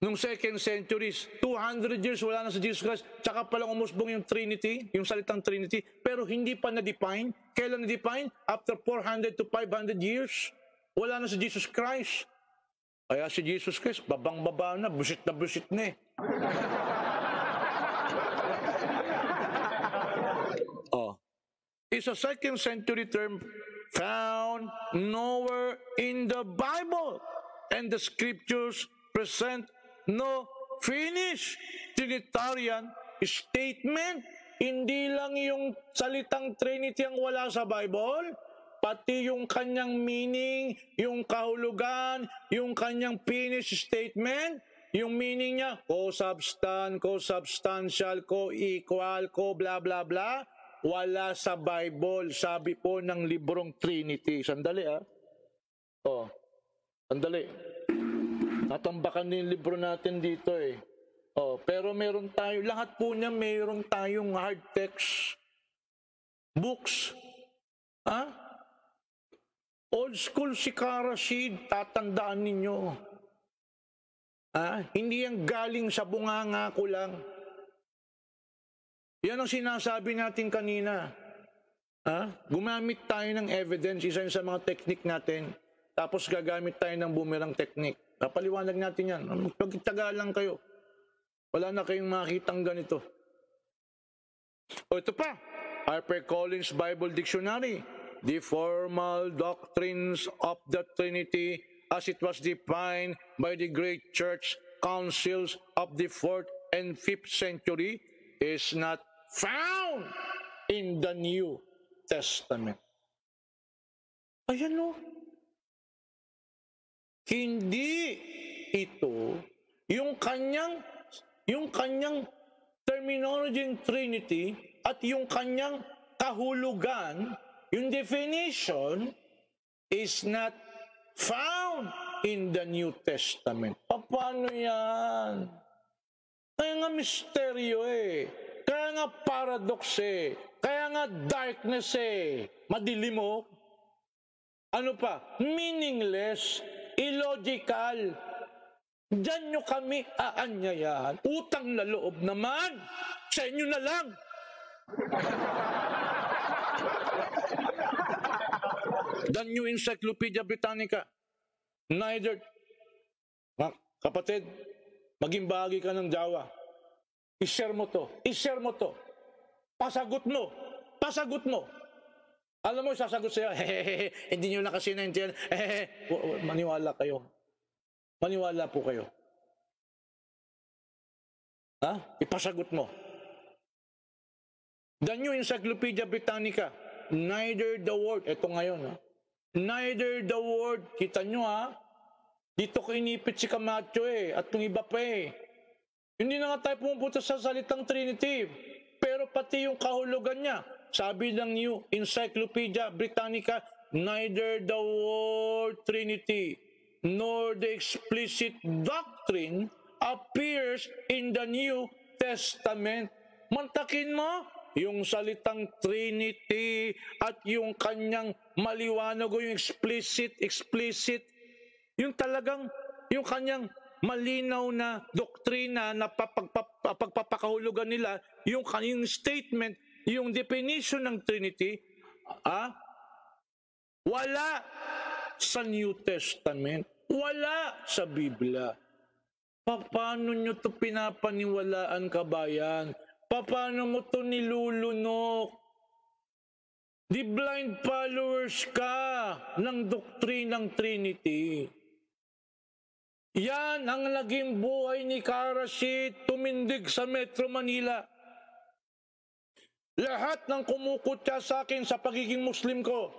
Nung second centuries, 200 years wala na sa Jesus Christ, tsaka palang umusbong yung Trinity, yung salitang Trinity, pero hindi pa na-define. Kailan na-define? After 400 to 500 years, wala na sa Jesus Christ. Kaya si Jesus Christ, babang-baba na busit na eh. It's a second century term found nowhere in the Bible. And the scriptures present no finished Trinitarian statement. Hindi lang yung salitang Trinity ang wala sa Bible, pati yung kanyang meaning, yung kahulugan, yung kanyang finished statement, yung meaning niya, co-substantial, co-equal, blah blah blah, wala sa Bible. Sabi po ng librong Trinity. Sandali sandali. Natambakan din yung libro natin dito eh. Pero meron tayo, lahat po niya meron tayong hard text books. Old school si Kara Seed, tatandaan ninyo. Hindi yan galing sa bunganga ko lang. Yan ang sinasabi natin kanina. Gumamit tayo ng evidence, isa sa mga technique natin. Tapos gagamit tayo ng boomerang technique. Napaliwanag natin yan. Magtaga lang kayo. Wala na kayong makitang ganito. Ito pa. HarperCollins Bible Dictionary. The formal doctrines of the Trinity as it was defined by the great church councils of the 4th and 5th century is not found in the New Testament. Ayan Hindi ito yung kanyang terminology in Trinity at yung kanyang kahulugan, yung definition is not found in the New Testament. Paano yan? Kaya nga misteryo Kaya nga paradox Kaya nga darkness Madilim Ano pa? Meaningless. Illogical. Diyan nyo kami aanyayahan. Utang na loob naman. Sa inyo na lang. The New Encyclopedia Britannica. Neither. Kapatid, maging bahagi ka ng Jawa. I-share mo to. Pasagot mo. Alam mo, sasagot sa'yo, hindi nyo na kasi naintindihan, maniwala kayo. Maniwala po kayo. Ipasagot mo. The New Encyclopedia Britannica, neither the word, eto ngayon, neither the word, kita nyo dito ko inipit si Camacho at yung iba pa Hindi na nga tayo pumupunta sa salitang Trinity, pero pati yung kahulugan niya, sabi ng New Encyclopedia Britannica, neither the word Trinity nor the explicit doctrine appears in the New Testament. Mantakin mo yung salitang Trinity at yung kanyang maliwanag o yung explicit, yung talagang, yung kanyang malinaw na doktrina na pagpapakahulugan nila, yung kanyang statement, yung definition ng Trinity, wala sa New Testament, wala sa Biblia. Paano nyo ito pinapaniwalaan, kabayan? Paano mo ito nilulunok? Di blind followers ka ng doktrinang Trinity. Yan ang naging buhay ni Karasit, tumindig sa Metro Manila. Lahat ng kumukutya sa akin sa pagiging Muslim ko,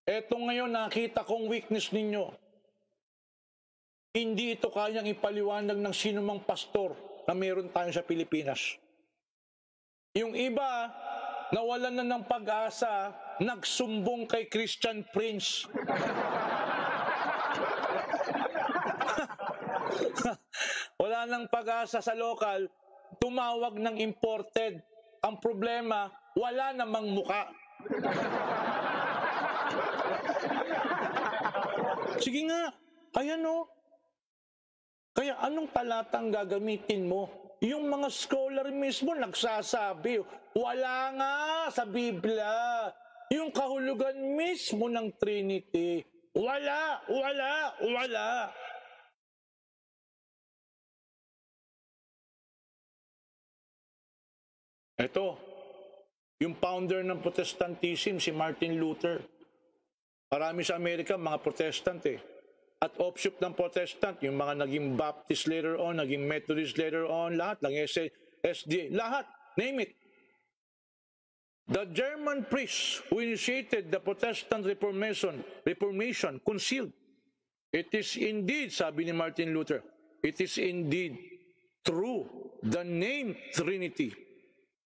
eto ngayon nakita kong weakness ninyo. Hindi ito kayang ipaliwanag ng sinumang pastor na meron tayo sa Pilipinas. Yung iba, nawalan na ng pag-asa, nagsumbong kay Christian Prince. Wala nang pag-asa sa lokal, tumawag ng imported. Ang problema, wala namang muka. Sige nga, ayan Kaya anong talatang gagamitin mo? Yung mga scholar mismo nagsasabi, wala nga sa Biblia. Yung kahulugan mismo ng Trinity, wala. Ito, yung founder ng Protestantism, si Martin Luther. Marami sa Amerika, mga Protestant At offshoot ng Protestant, yung mga naging Baptist later on, naging Methodist later on, lahat ng SDA, lahat, name it. The German priests who initiated the Protestant Reformation concealed. It is indeed, sabi ni Martin Luther, it is indeed true. The name Trinity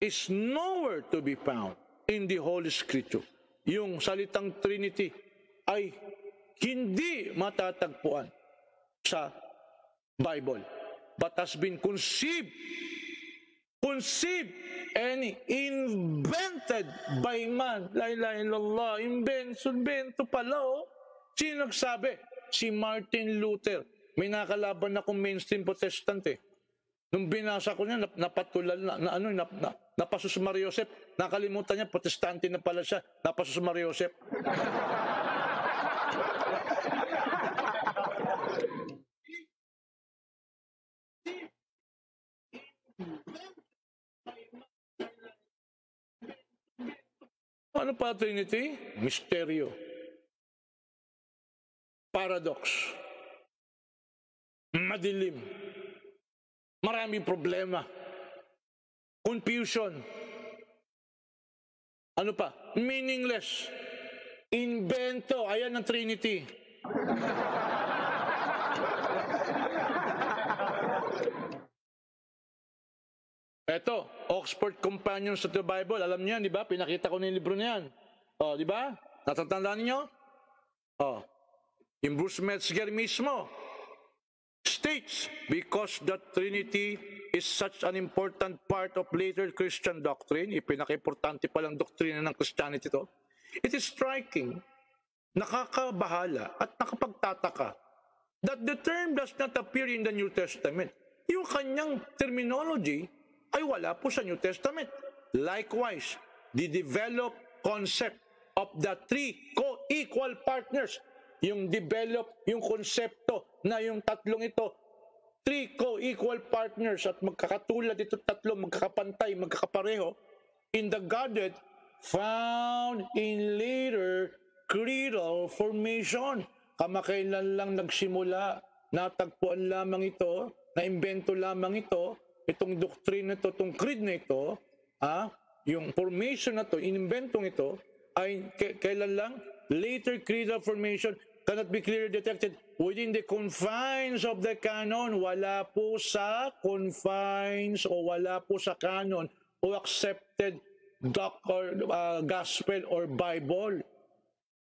is nowhere to be found in the Holy Scripture. Yung salitang Trinity ay hindi matatagpuan sa Bible, but has been conceived and invented by man. La ilaha illallah, invento pala Sino nagsabi? Si Martin Luther. May nakalaban akong mainstream Protestant Nung binasa ko niya, napatulal napasus Maria Josep. Nakalimutan niya, Protestante na pala siya. Napasus Maria Josep. Ano pa Trinity? Misteryo. Paradox. Madilim. Maraming problema. Confusion. Ano pa? Meaningless. Invento. Ayan ang Trinity. Eto, Oxford Companions of the Bible. Alam niyo yan, di ba? Pinakita ko na yung libro na yan. Di ba? Natatandaan niyo? Yung Bruce Metzger mismo states, because the Trinity is such an important part of later Christian doctrine, ipinaka-importante palang doktrina ng Christianity to, it is striking, nakakabahala at nakapagtataka that the term does not appear in the New Testament. Yung kanyang terminology ay wala po sa New Testament. Likewise, the developed concept of the three co-equal partners, yung konsepto na yung tatlong ito, three co-equal partners at magkakatulad ito tatlo, magkakapantay, magkakapareho, in the Godhead, found in later creedal formation. Kamakailan lang nagsimula, natagpuan lamang ito, naimbento lamang ito, itong doktrina ito, itong creed na ito, yung formation na to, inimbentong ito, ay kailan lang? Later creedal formation cannot be clearly detected within the confines of the canon. Wala po sa confines o wala po sa canon o accepted gospel or Bible.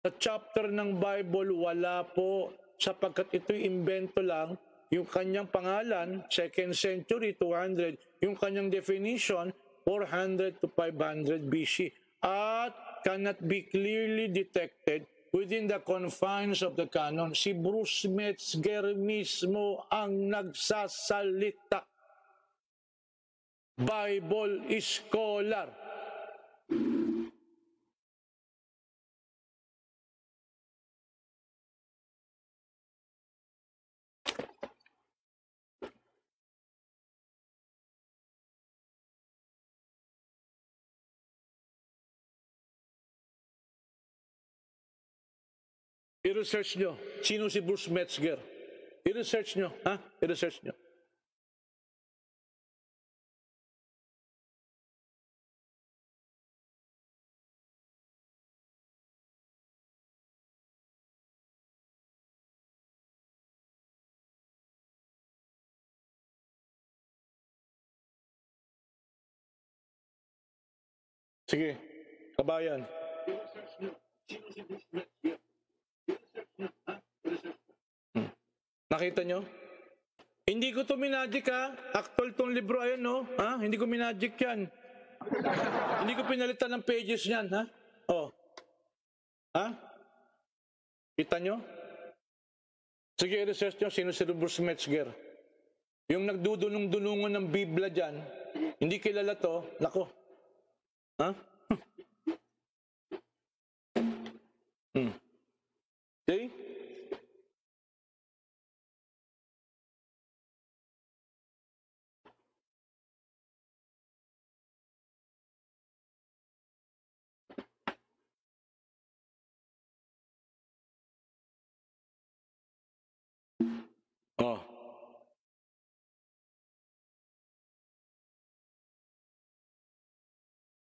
Sa chapter ng Bible, wala po, sapagkat ito'y imbento lang. Yung kanyang pangalan, 2nd century, 200. Yung kanyang definition, 400 to 500 BC. At cannot be clearly detected within the confines of the canon. Si Bruce Metzger mismo ang nagsasalita. Bible scholar. I-research nyo. Sino si Bruce Metzger? I-research nyo. Ha? I-research nyo. Sige, kabayan. Nakita nyo? Hindi ko to minagic ha. Actual tong libro ayan no. Ha? Hindi ko minagic yan. Hindi ko pinalitan ng pages yan ha. Oh. Ha? Kita nyo? Sige, i-research nyo sino si Bruce Metzger. Yung nagdudunong-dunungan ng Biblia dyan, hindi kilala to. Nako. Ha? See? Oh.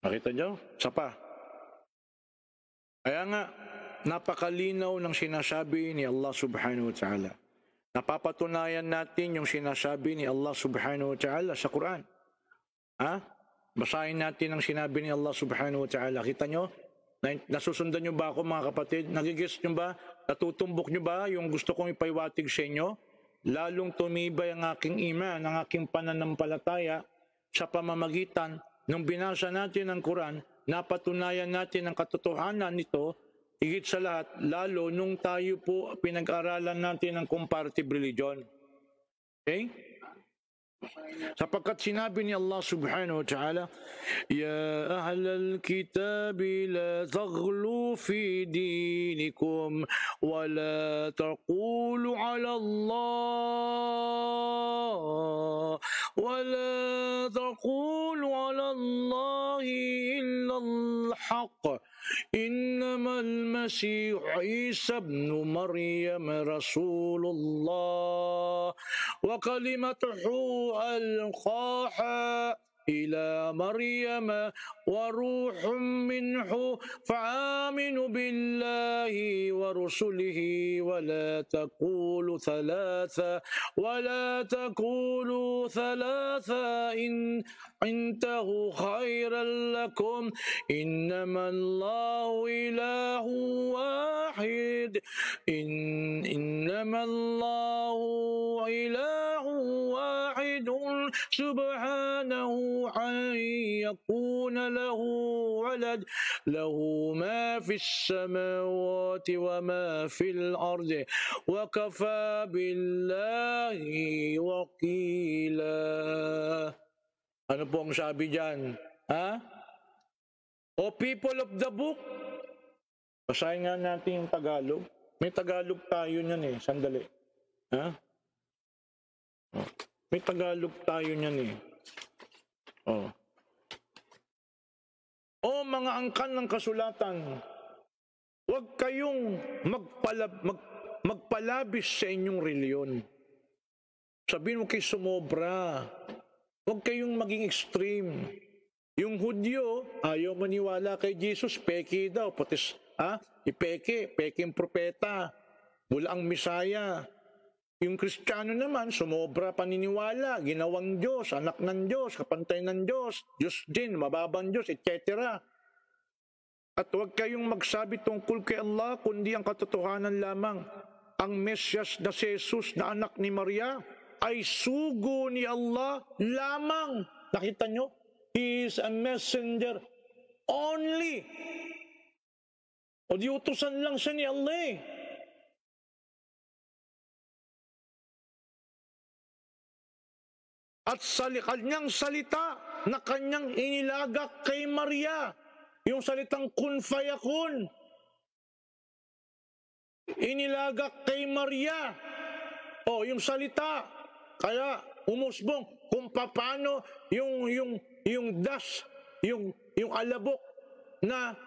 Nakita nyo? Sapa. Kaya nga, napakalinaw ng sinasabi ni Allah subhanahu wa ta'ala. Napapatunayan natin yung sinasabi ni Allah subhanahu wa ta'ala sa Quran. Ha? Basahin natin ang sinabi ni Allah subhanahu wa ta'ala. Kita nyo? Nasusundan nyo ba ako mga kapatid? Nagigis nyo ba? Natutumbok nyo ba yung gusto kong ipaiwatig sa inyo? Lalong tumibay ang aking iman, ang aking pananampalataya sa pamamagitan nung binasa natin ang Quran, napatunayan natin ang katotohanan nito, higit sa lahat, lalo nung tayo po pinag-aralan natin ang comparative religion. Okay? Sapagkat sinabi ni Allah subhanahu wa ta'ala, Ya ahlal kitabi la taghlu fi dinikum wa la taqulu ala Allah wa la taqulu ala Allah illa al-haq إنما المسيح عيسى ابن مريم رسول الله وكلمته ألقاها إلى مريم وروح منه فآمنوا بالله ورسله ولا تقولوا ثلاثة إن انتهوا خيرا لكم إنما الله إله واحد إنما الله إله واحد سبحانه أن يكون له ولد له ما في السماوات وما في الأرض وكفى بالله وكيلا. Ano po ang sabi dyan? Ha? O people of the book, basahin nga natin yung Tagalog. May Tagalog tayo niyan eh. Sandali. Ha? May Tagalog tayo niyan eh. Oh. O mga angkan ng kasulatan, huwag kayong magpalabis sa inyong reliyon. Sabihin mo kayo sumobra. Huwag kayong maging extreme. Yung Hudyo, ayaw maniwala kay Jesus, peke daw, peking propeta, wala ang Misaya. Yung Kristiyano naman, sumobra paniniwala, ginawang Diyos, anak ng Diyos, kapantay ng Diyos, Diyos din, mababang Diyos, etc. At huwag kayong magsabi tungkol kay Allah, kundi ang katotohanan lamang. Ang Mesyas na si Jesus na anak ni Maria ay sugo ni Allah lamang. Nakita nyo? He is a messenger only. O di utusan lang siya ni Allah eh. At sa kanyang salita na kanyang inilagak kay Maria, yung salitang kun fayakun, inilagak kay Maria, yung salita, kaya umusbong kung paano yung alabok na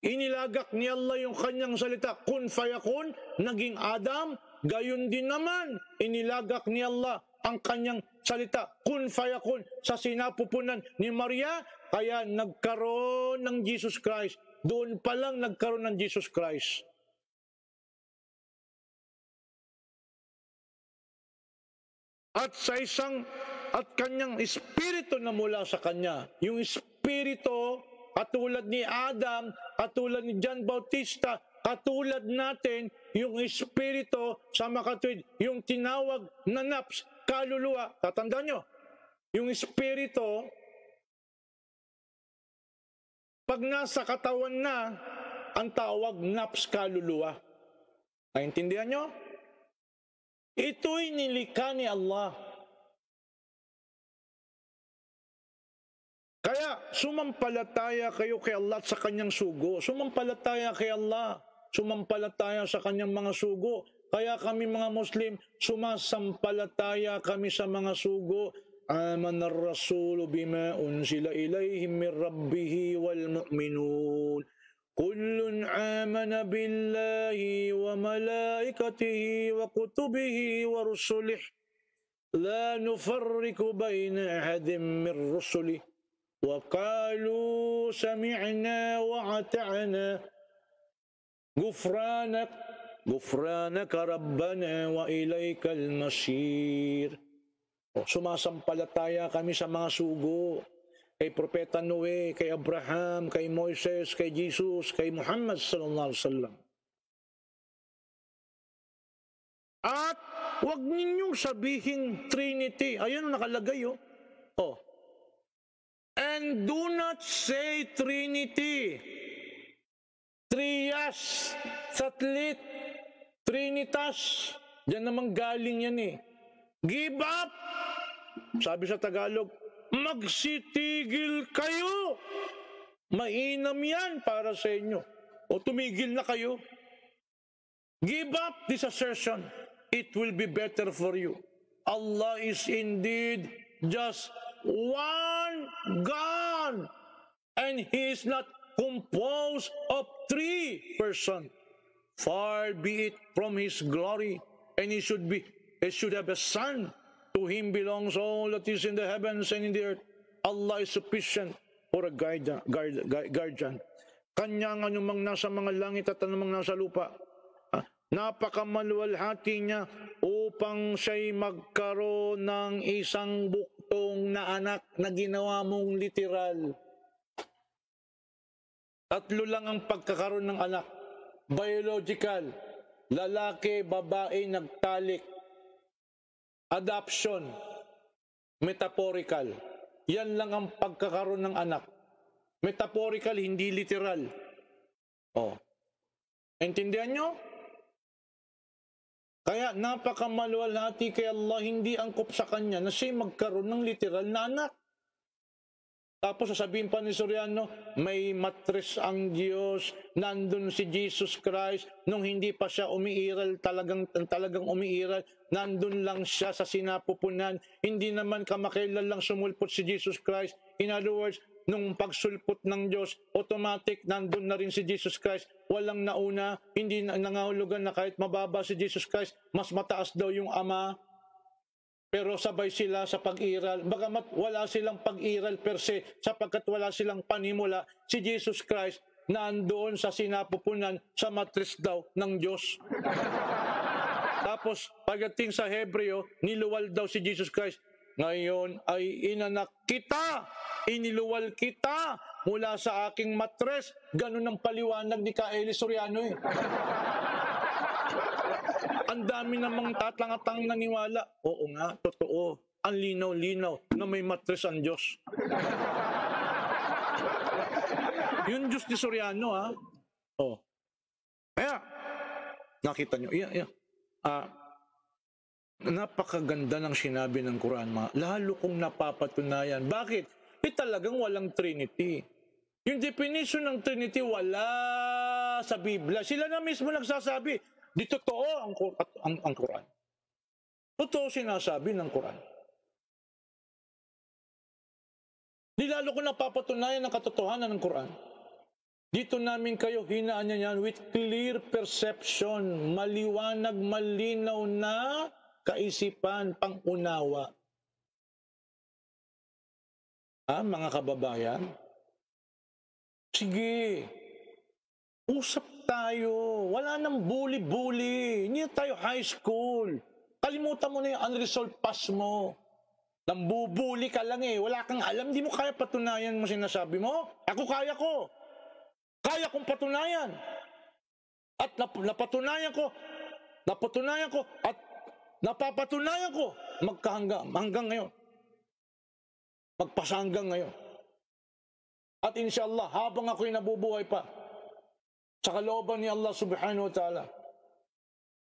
inilagak ni Allah yung kanyang salita, kun fayakun, naging Adam, gayon din naman, inilagak ni Allah ang kanyang salita, kun fayakun, sa sinapupunan ni Maria, kaya nagkaroon ng Jesus Christ. Doon pa lang nagkaroon ng Jesus Christ. At kanyang espiritu na mula sa kanya. Yung espiritu, katulad ni Adam, katulad ni John Bautista, katulad natin, yung espiritu sa makatuwid, yung tinawag na naps, kaluluwa. Tatandaan nyo, yung espiritu, pag nasa katawan na, ang tawag naps, kaluluwa. Naintindihan nyo? Ito'y nilikha ni Allah. Kaya sumampalataya kayo kay Allah at sa kanyang sugo. Sumampalataya kay Allah. Sumampalataya sa kanyang mga sugo. Kaya kami mga Muslim, sumasampalataya kami sa mga sugo. Amana ar-rasulu bima unsila ilayhim min rabbihi wal mu'minun. Kullun amana billahi wa malaikatihi wa kutubihi wa rusulih. La nufarriku bayna ahadim min rusulih. Wa qalu sami'na wa ata'na. Gufranaka Rabbana wa ilaykal masir. Sumasampalataya kami sa mga sugo. Kay Propeta Noe, kay Abraham, kay Moises, kay Jesus, kay Muhammad sallallahu alaihi wasallam. At huwag ninyong sabihin Trinity. Ayun nakalagay oh. And do not say Trinity. Trias, Satlit, Trinitas. Diyan naman galing yan eh. Give up! Sabi sa Tagalog, magsitigil kayo. Mainam yan para sa inyo. O tumigil na kayo. Give up this assertion. It will be better for you. Allah is indeed just one God. And He is not composed of three persons. Far be it from His glory. And He should have a son. To Him belongs all that is in the heavens and in the earth. Allah is sufficient for a guardian. Kanyang anumang nasa mga langit at anumang nasa lupa. Napakamaluwalhati niya upang siya'y magkaroon ng isang buktong na anak na ginawa mong literal. Tatlo lang ang pagkakaroon ng anak. Biological, lalaki, babae, nagtalik. Adoption, metaphorical. Yan lang ang pagkakaroon ng anak. Metaphorical, hindi literal. Intindihan nyo? Kaya napakamaluwalhati kay Allah, hindi angkop sa kanya na siya magkaroon ng literal na anak. Tapos sasabihin pa ni Soriano, may matres ang Diyos, nandun si Jesus Christ, nung hindi pa siya umiiral, talagang umiiral, nandun lang siya sa sinapupunan, hindi naman kamakailan lang sumulpot si Jesus Christ. In other words, nung pagsulpot ng Diyos, automatic, nandun na rin si Jesus Christ. Walang nauna, hindi nangahulugan na kahit mababa si Jesus Christ, mas mataas daw yung Ama. pero sabay sila sa pag-iral. Bagamat wala silang pag-iral per se, sapagkat wala silang panimula, si Jesus Christ nandoon sa sinapupunan sa matres daw ng Diyos. Tapos, pagdating sa Hebreo, niluwal daw si Jesus Christ. Ngayon ay inanak kita, iniluwal kita mula sa aking matres. Ganun ang paliwanag ni Kaeli Soriano eh. Ang dami namang tatlangatang naniwala. Oo nga, totoo. Ang linaw-linaw na may matres ang Diyos. Yung Diyos ni Soriano ha. Oh. Kaya, nakita nyo. Yeah. Napakaganda ng sinabi ng Quran, lalo kong napapatunayan. Bakit? Talagang walang Trinity. Yung definition ng Trinity wala sa Biblia. Sila na mismo nagsasabi, di totoo ang Quran. Totoo sinasabi ng Quran. Di lalo ko napapatunayan ang katotohanan ng Quran. Dito namin kayo hinaan niyan with clear perception, maliwanag, malinaw na kaisipan, pangunawa. Mga kababayan? Sige, usap tayo. Wala nang bully-bully. Hindi tayo high school. Kalimutan mo na yung unresolved past mo. Nambubuli ka lang eh. Wala kang alam. Hindi mo kaya patunayan mo sinasabi mo. Ako kaya ko. Kaya kong patunayan. At napatunayan ko at napapatunayan ko hanggang ngayon. Magpasa hanggang ngayon. At inshallah, habang ako'y nabubuhay pa, sa kalooban ni Allah subhanahu wa ta'ala,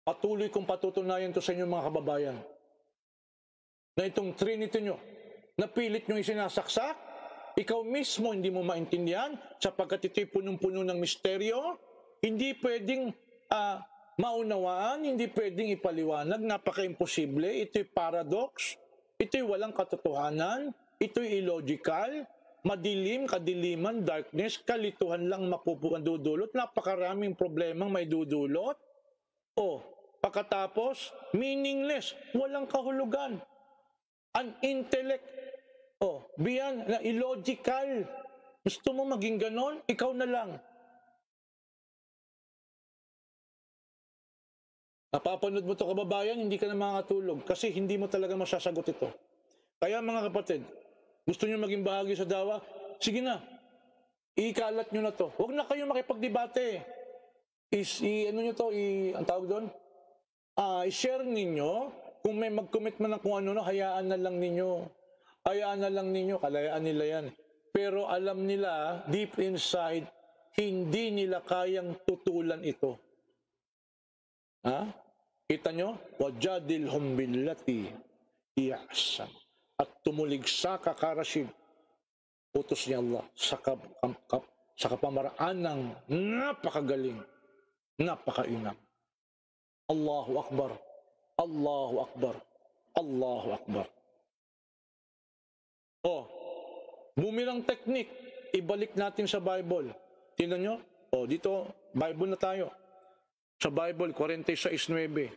patuloy kong patutunayan to sa inyo mga kababayan, na itong Trinity nyo, napilit nyo isinasaksak, ikaw mismo hindi mo maintindihan, sapagkat ito'y punong-puno ng misteryo, hindi pwedeng maunawaan, hindi pwedeng ipaliwanag, napaka-imposible, ito'y paradox, ito'y walang katotohanan, ito'y illogical, madilim, kadiliman, darkness, kalituhan lang dudulot, napakaraming problemang may dudulot. Pagkatapos, meaningless, walang kahulugan. An intellect, beyond na illogical. Gusto mo maging ganon? Ikaw na lang. Napapanood mo to kababayan, hindi ka na makakatulog kasi hindi mo talaga masasagot ito. Kaya mga kapatid, gusto nyo maging bahagi sa dawa? Sige na, ikalat nyo na to. Huwag na kayo makipagdebate. Ang tawag doon? I-share ninyo. Kung may mag-commit man ng kung ano, hayaan na lang ninyo. Hayaan na lang ninyo, kalayaan nila yan. Pero alam nila, deep inside, hindi nila kayang tutulan ito. Kita nyo? وَجَادِلْهُمْ بِالَّتِي هِيَ أَحْسَنُ. At tumuligsa ka karasid, utos ni Allah sa kapamaraan ng napakagaling, napakainam. Allahu Akbar, Allahu Akbar, Allahu Akbar. Bumirang technique, ibalik natin sa Bible. Tingnan nyo? Dito, Bible na tayo. Sa Bible, 46:9.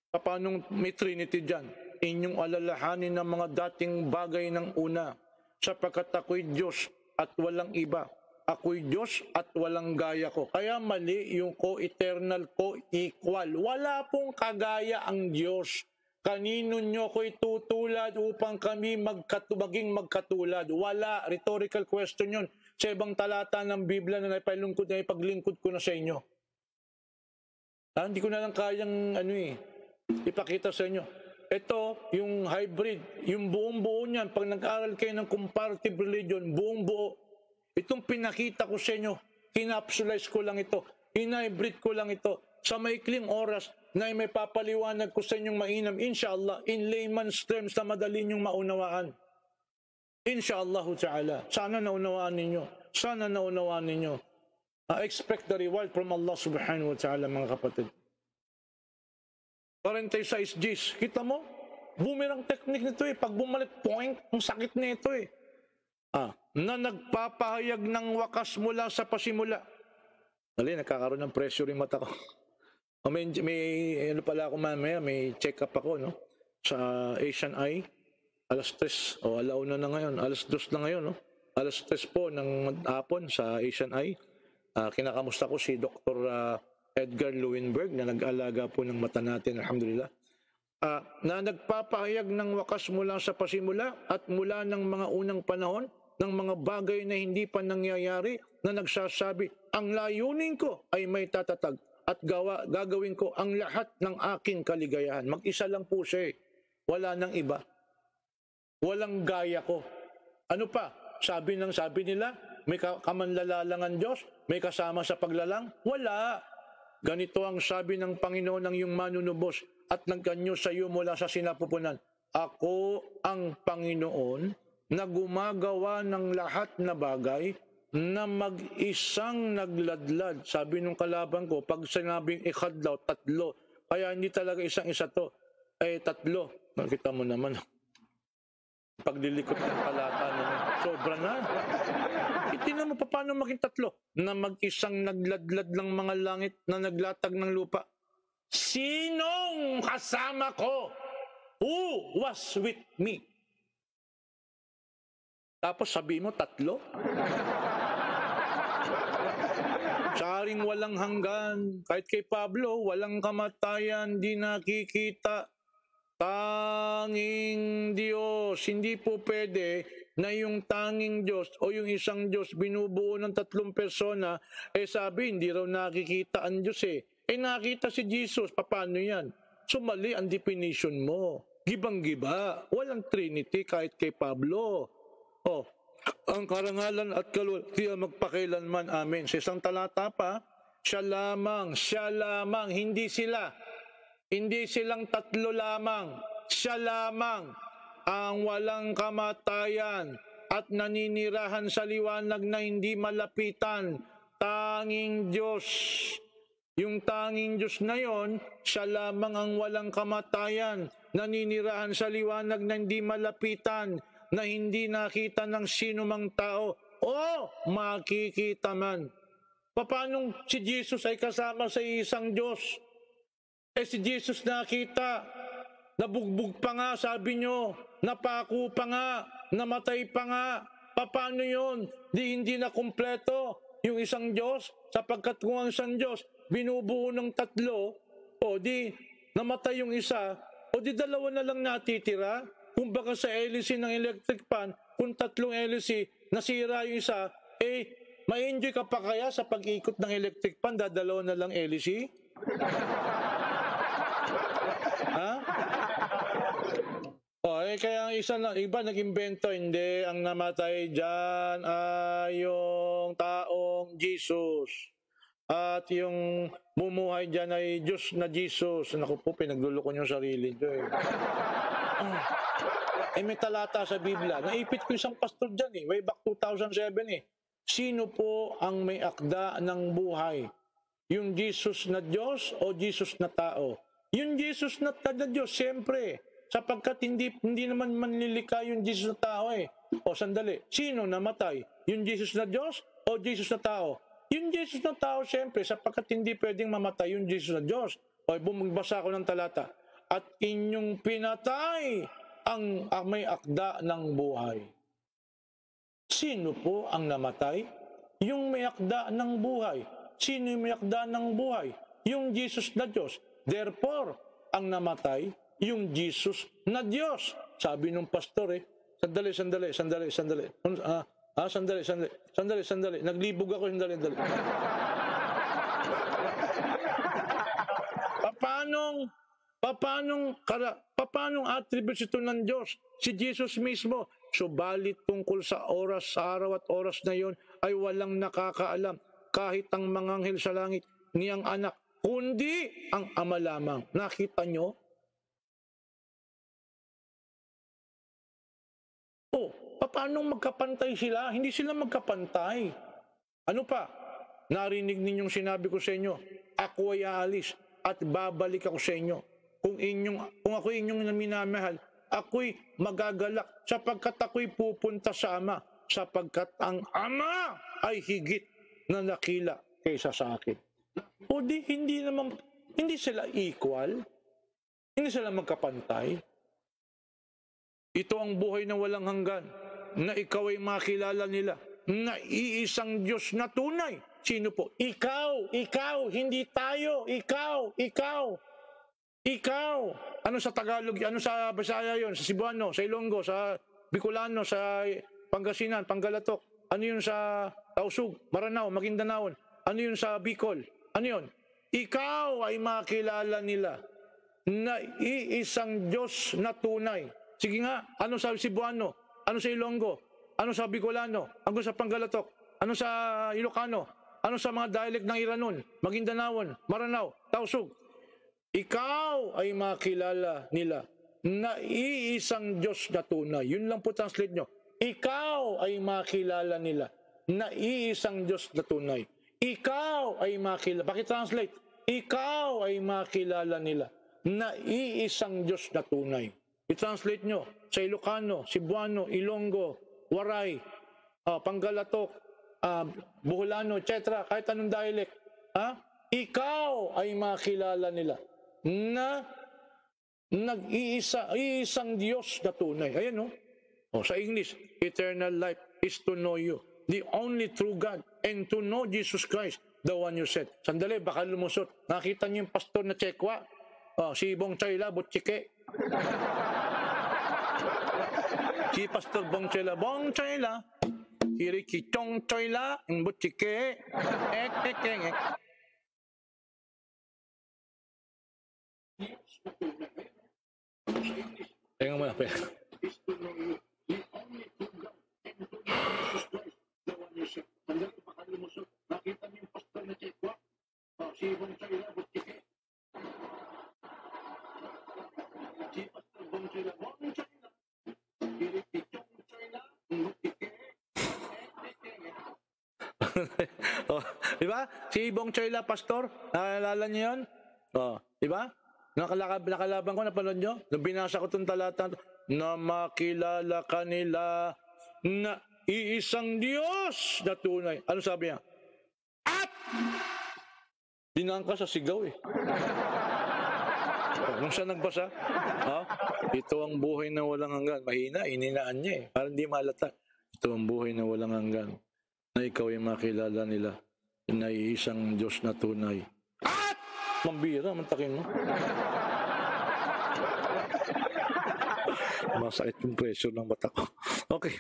Paano may Trinity dyan? Inyong alalahanin ng mga dating bagay ng una, sapagkat ako'y Diyos at walang iba. Ako'y Diyos at walang gaya ko. Kaya mali yung co-eternal, co-equal. Wala pong kagaya ang Diyos. Kanino nyo ko'y tutulad upang kami maging magkatulad? Wala. Rhetorical question yun. Sa ibang talata ng Biblia na ipaglingkod ko na sa inyo. Hindi ko na lang kayang ipakita sa inyo. Ito, yung hybrid, yung buong-buo niyan, pag nag-aral kayo ng comparative religion, buong-buo, itong pinakita ko sa inyo, kinapsulize ko lang ito, in-hybrid ko lang ito, sa maikling oras na may papaliwanag ko sa inyong mainam, inshallah, in layman's terms na madali niyong maunawaan. Inshallah ta'ala. Sana naunawaan ninyo. Sana naunawaan ninyo. Expect the reward from Allah subhanahu wa ta'ala, mga kapatid. 46 Gs. Kita mo? Bumirang technique nito eh. Pag bumalik point, ang sakit nito eh. Na nagpapahayag ng wakas mula sa pasimula. Nagkakaroon ng pressure yung mata ko. May pala ako mamaya, may check-up ako, no? sa Asian Eye. Alas 3 o alauna na ngayon. Alas 2 na ngayon. No? Alas 3 po ng hapon sa Asian Eye. Kinakamusta ko si Dr. Edgar Lewinberg na nag-alaga po ng mata natin. Alhamdulillah. Na nagpapahayag ng wakas mula sa pasimula at mula ng mga unang panahon ng mga bagay na hindi pa nangyayari na nagsasabi, ang layunin ko ay may tatatag at gagawin ko ang lahat ng aking kaligayahan. Mag-isa lang po siya. Wala nang iba. Walang gaya ko. Ano pa? Sabi nila, may kamanlalalangan Diyos, may kasama sa paglalang? Wala. Ganito ang sabi ng Panginoon ng iyong manunubos at nagkanyo sa iyo mula sa sinapupunan. Ako ang Panginoon na gumagawa ng lahat na bagay na mag-isang nagladlad. Sabi nung kalaban ko, pag sinabing ikadlaw, 3. Kaya hindi talaga isang-isa to. 3. Nakita mo naman. Paglilikot ng talata naman, sobra na. Itinan mo pa paano maging 3. Na mag-isang nagladlad ng mga langit na naglatag ng lupa. Sinong kasama ko? Who was with me? Tapos sabi mo 3? Saring walang hanggan. Kahit kay Pablo, walang kamatayan, di nakikita. Tanging Diyos. Hindi po pwede na yung tanging Diyos o yung isang Diyos binubuo ng 3 persona, sabi, hindi raw nakikita ang Diyos nakita si Jesus. Paano yan? So mali ang definition mo. Gibang-giba. Walang Trinity kahit kay Pablo. Ang karangalan at kaluwalhatian magpakailanman. Amen. Sa isang talata pa, siya lamang, hindi sila. Hindi silang 3 lamang. Siya lamang ang walang kamatayan at naninirahan sa liwanag na hindi malapitan. Tanging Diyos. Yung tanging Diyos na yon, siya lamang ang walang kamatayan, naninirahan sa liwanag na hindi malapitan, na hindi nakita ng sino mang tao o makikita man. Paano si Jesus ay kasama sa isang Diyos? Si Jesus nakita, nabugbog pa nga, sabi nyo, napako pa nga, namatay pa nga. Paano yun? Hindi na kumpleto yung isang Diyos, sapagkat kung ang isang Diyos binubuo ng 3, di namatay yung isa, di 2 na lang natitira. Kung baka sa LC ng electric fan, kung 3 LC, nasira yung isa, ma-enjoy ka pa kaya sa pag-ikot ng electric fan, 2 na lang LC? Ha? Kaya ang iba nag-imbento, hindi, ang namatay dyan ay yung taong Jesus. At yung bumuhay dyan ay Diyos na Jesus. Naku po, pinagluloko niyo sarili nyo may talata sa Biblia. Naipit ko isang pastor dyan way back 2007 Sino po ang may akda ng buhay? Yung Jesus na Diyos o Jesus na tao? Yung Jesus na Diyos, siyempre. Sapagkat hindi naman manlilika yung Jesus na tao sandali. Sino namatay? Yung Jesus na Diyos o Jesus na tao? Yung Jesus na tao, siyempre, sapagkat hindi pwedeng mamatay yung Jesus na Diyos. Bumagbasa ako ng talata. At inyong pinatay ang may akda ng buhay. Sino po ang namatay? Yung may akda ng buhay. Sino yung may akda ng buhay? Yung Jesus na Diyos. Therefore, ang namatay, yung Jesus na Diyos. Sabi nung pastor sandali. Sandali. Naglibog ako, sandali. Paanong attributes ito ng Diyos? Si Jesus mismo. Subalit tungkol sa oras, sa araw at oras na yon ay walang nakakaalam. Kahit ang mga anghel sa langit, niyang anak, kundi ang Ama lamang. Nakita nyo? Paano magkapantay sila? Hindi sila magkapantay. Ano pa? Narinig ninyong sinabi ko sa inyo, ako ay aalis at babalik ako sa inyo. Kung ako inyong minamahal, ako'y magagalak sapagkat ako'y pupunta sa Ama, sapagkat ang Ama ay higit na dakila kaysa sa akin. Hindi sila equal, hindi sila magkapantay. Ito ang buhay na walang hanggan, na ikaw ay makilala nila, na iisang Diyos na tunay. Sino po? Ikaw, hindi tayo, ikaw. Ano sa Tagalog, ano sa Bisaya yon, sa Cebuano, sa Ilonggo, sa Bicolano, sa Pangasinan, Panggalatok, ano yun sa Tausug, Maranao, Maguindanaon, ano yun sa Bicol, ano yun? Ikaw ay makilala nila na iisang Diyos na tunay. Sige nga, ano sa Cebuano, ano sa Ilonggo, ano sa Bicolano, ano sa Panggalatok, ano sa Ilocano, ano sa mga dialect ng Iranon, Maguindanaon, Maranao, Tausug. Ikaw ay makilala nila na iisang Diyos na tunay. Yun lang po translate nyo. Ikaw ay makilala nila na iisang Diyos na tunay. Ikaw ay makilala. Pakitranslate. Ikaw ay makilala nila na iisang Diyos na tunay. I-translate nyo sa Ilocano, Cebuano, Ilonggo, Waray, Panggalatok, Buholano, etc. Kahit anong dialect. Ikaw ay makilala nila na isang Diyos na tunay. Ayan, no? Sa English, eternal life is to know you, the only true God, and to know Jesus Christ, the one you sent. Sandali, baka lumusot. Nakita niyo yung pastor na Tsekwa? Si Bong Chayla, Butchike. Si Pastor Bong Chayla, Kiriki Chong Chayla, Butchike. Tengok mana apa? Diba? Si Bong Chayla, pastor, naalala niyo yun? Diba? Nakalaban ko, napanood nyo? Nung binasa ko itong talata, na makilala kanila na iisang Diyos na tunay. Ano sabi niya? At! Dinangka sa sigaw eh. Nung siya nagbasa, ito ang buhay na walang hanggan. Mahina, ininaan niya eh. Parang di malata. Ito ang buhay na walang hanggan. Na ikaw ay makilala nila na iisang Diyos na tunay. At! Mambira, mantakin mo. Masakit yung pressure ng mata ko. Okay.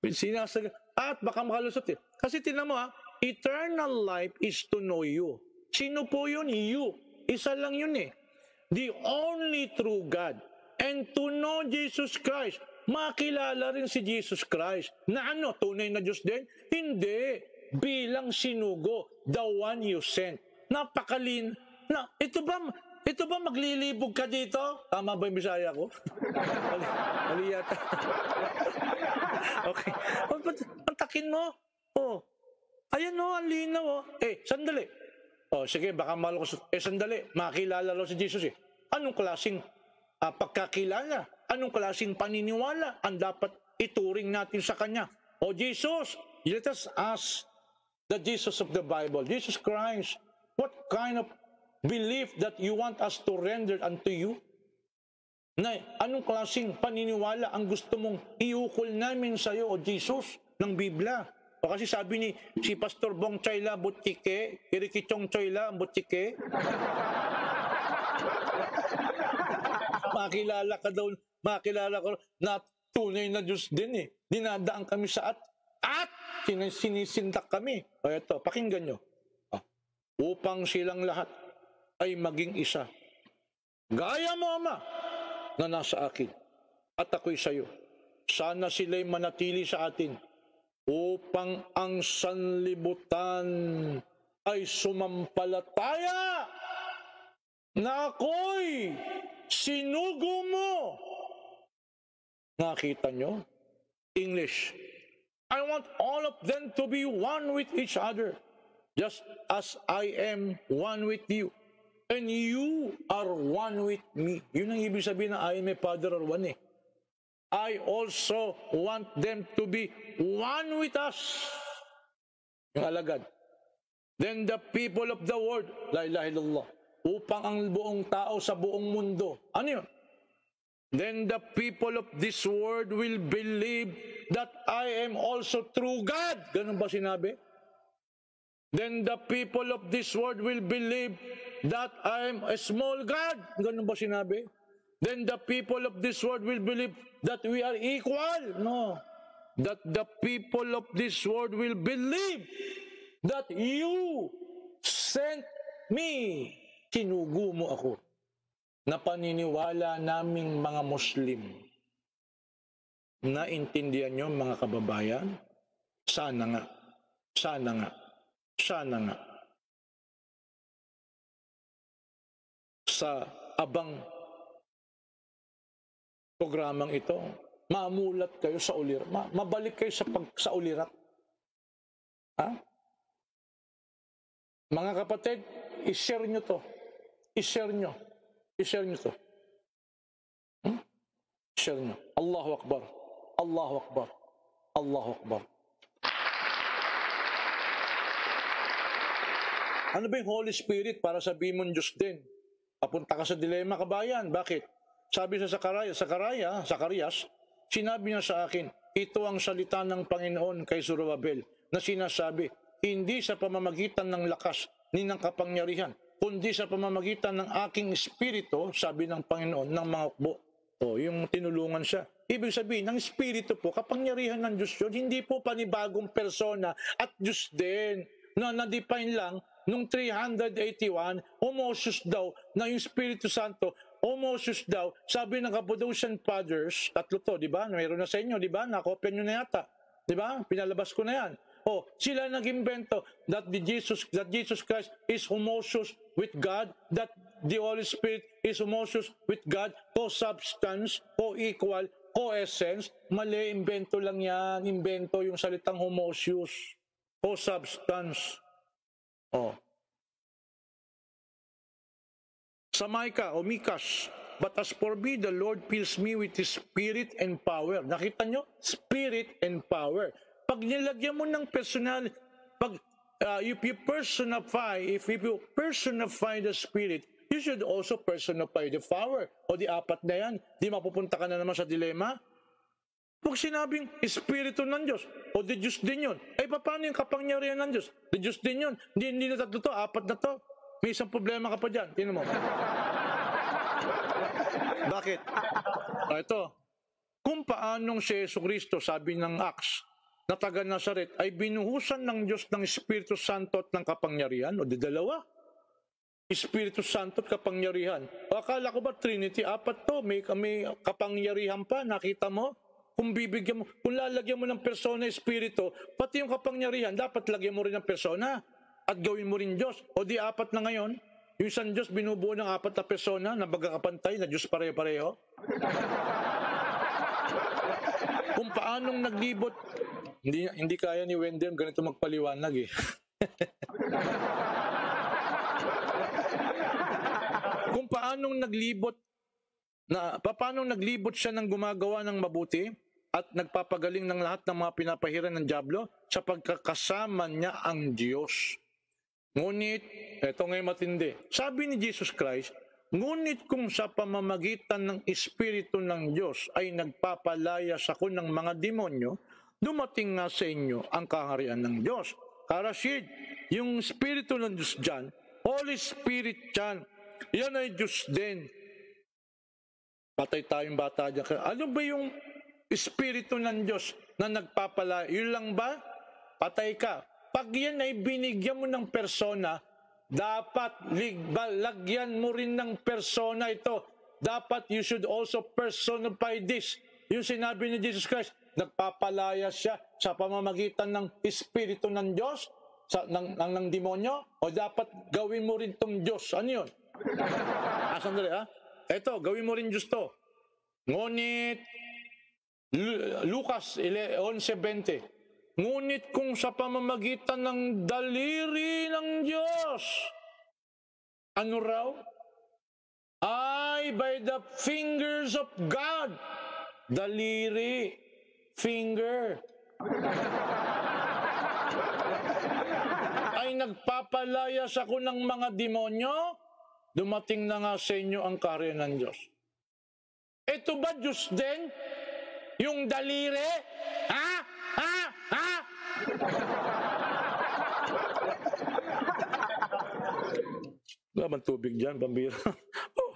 Sinasagot. At baka makalusot eh. Kasi tinan mo eternal life is to know you. Sino po yun? You. Isa lang yun eh. The only true God. And to know Jesus Christ. Makilala rin si Jesus Christ. Na ano? Tunay na Diyos din? Hindi. Bilang sinugo. The one you sent. Napakalin. Ito ba maglilibog ka dito? Tama ba yung Bisaya ko? Mali yata. Okay. Pantakin mo. Ayan ang linaw. Sandali. Sige, baka malukus. Sandali. Makilala raw si Jesus eh. Anong klaseng pagkakilala? Anong klaseng paniniwala ang dapat ituring natin sa Kanya? Jesus, let us ask the Jesus of the Bible, Jesus Christ, what kind of belief that you want us to render unto you? Na anong klaseng paniniwala ang gusto mong iukol namin sa iyo, O Jesus, ng Biblia? O kasi sabi ni si Pastor Bong Chayla Butchike, Kirikichong Chayla Butchike, makilala ko na tunay na Diyos din eh. Dinadaan kami sa at sinisindak kami. Ito, pakinggan nyo. Upang silang lahat ay maging isa. Gaya mo, Ama, na nasa akin, at ako'y sa iyo. Sana sila'y manatili sa atin, upang ang sanlibutan ay sumampalataya na ako'y sinugo mo. Nakita nyo? English. I want all of them to be one with each other, just as I am one with you. And you are one with me. Yun ang ibig sabihin na I am a Father or one eh. I also want them to be one with us. Yung alagad. Then the people of the world, la ilaha illallah, upang ang buong tao sa buong mundo. Ano yun? then the people of this world will believe that I am also true God. Ganun ba sinabi? Then the people of this world will believe that I am a small God. Ganun ba sinabi? Then the people of this world will believe that we are equal. No. That the people of this world will believe that you sent me. Sinugo mo ako. Na paniniwala naming mga Muslim. Naintindihan nyo mga kababayan? Sana nga. Sana nga. Sana nga. Sa abang programang ito, mamulat kayo sa ulirat. Mabalik kayo sa ulirat. Ha? Mga kapatid, i-share nyo to. I-share nyo. I-share nyo to. I-share nyo. Allahu Akbar. Allahu Akbar. Allahu Akbar. Ano ba yung Holy Spirit para sabihin mong Diyos din? Papunta ka sa dilema, kabayan. Bakit? Sabi sa Zacarias, sinabi niya sa akin, ito ang salita ng Panginoon kay Zorobabel na sinasabi, hindi sa pamamagitan ng lakas ni ng kapangyarihan, kundi sa pamamagitan ng aking espiritu, sabi ng Panginoon, ng mga hukbo. O, yung tinulungan siya. Ibig sabihin, ng espiritu po, kapangyarihan ng Diyos yun, hindi po panibagong persona at Diyos din, na na-define lang nung 381, Homousios daw, na yung Espiritu Santo, Homousios daw, sabi ng Cappadocian Fathers, tatlo to, di ba? Mayroon na sa inyo, di ba? Nakopya nyo na yata. Di ba? Pinalabas ko na yan. O, sila nag-imbento that Jesus Christ is homousios with God, that the Holy Spirit is homousios with God, co-substance, co-equal, co-essence. Mali, imbento lang yan. Imbento yung salitang homousios. Co-substance. O. Sa Micah o Mikas, but as for me, the Lord fills me with His Spirit and power. Nakita nyo? Spirit and power. Pag nilagyan mo ng personal, if you personify the Spirit, you should also personify the power. O di apat na yan. Di mapupunta ka na naman sa dilema. Pag sinabing Espiritu ng Diyos, o di Diyos din yun. Ay, paano yung kapangyarihan ng Diyos? Di Diyos din yun. Hindi na tatlo to, apat na to. May isang problema ka pa dyan. Tingnan mo. Bakit? Ito. Kung paanong si Jesucristo, sabi ng Acts, na taga Nazaret, ay binuhusan ng Diyos ng Espiritu Santo at ng kapangyarihan, o di dalawa. Espiritu Santo at kapangyarihan. O akala ko ba Trinity? Apat to. May kapangyarihan pa. Nakita mo? Kung bibigyan mo, kung lalagyan mo ng persona, espiritu, pati yung kapangyarihan, dapat lagyan mo rin ng persona at gawin mo rin Diyos. O di apat na ngayon, yung isang Diyos binubuo ng apat na persona na bagakapantay na Diyos pareho-pareho. Kung paanong naglibot, hindi kaya ni Wendell ganito magpaliwanag eh. Kung paanong naglibot siya ng gumagawa ng mabuti at nagpapagaling ng lahat ng mga pinapahiran ng dyablo sa pagkakasama niya ang Diyos. Ngunit, eto ngayon matindi, sabi ni Jesus Christ, ngunit kung sa pamamagitan ng Espiritu ng Diyos ay nagpapalayas ako ng mga demonyo, dumating nga sa inyo ang kaharian ng Diyos. Karasid, yung Espiritu ng Diyos dyan, Holy Spirit dyan, yan ay Diyos din. Patay tayong bata dyan. Ano ba yung Espiritu ng Diyos na nagpapalaya? Yun lang ba? Patay ka. Pag yan ay binigyan mo ng persona, dapat lagyan mo rin ng persona ito. Dapat you should also personify this. Yung sinabi ni Jesus Christ, nagpapalaya siya sa pamamagitan ng Espiritu ng Diyos, ng demonyo, o dapat gawin mo rin tong Diyos. Ano yun? Sandali ha? Ito, gawin mo rin Diyos to. Ngunit, Lucas 11:20, ngunit kung sa pamamagitan ng daliri ng Diyos, ano raw? Ay, by the fingers of God. Daliri, finger. Ay nagpapalayas ako ng mga demonyo, dumating na nga sa inyo ang kaharian ng Diyos. Ito ba Diyos din? Yung daliri? Ha? Ha? Ha? Wala bang tubig dyan, pambira? Oh.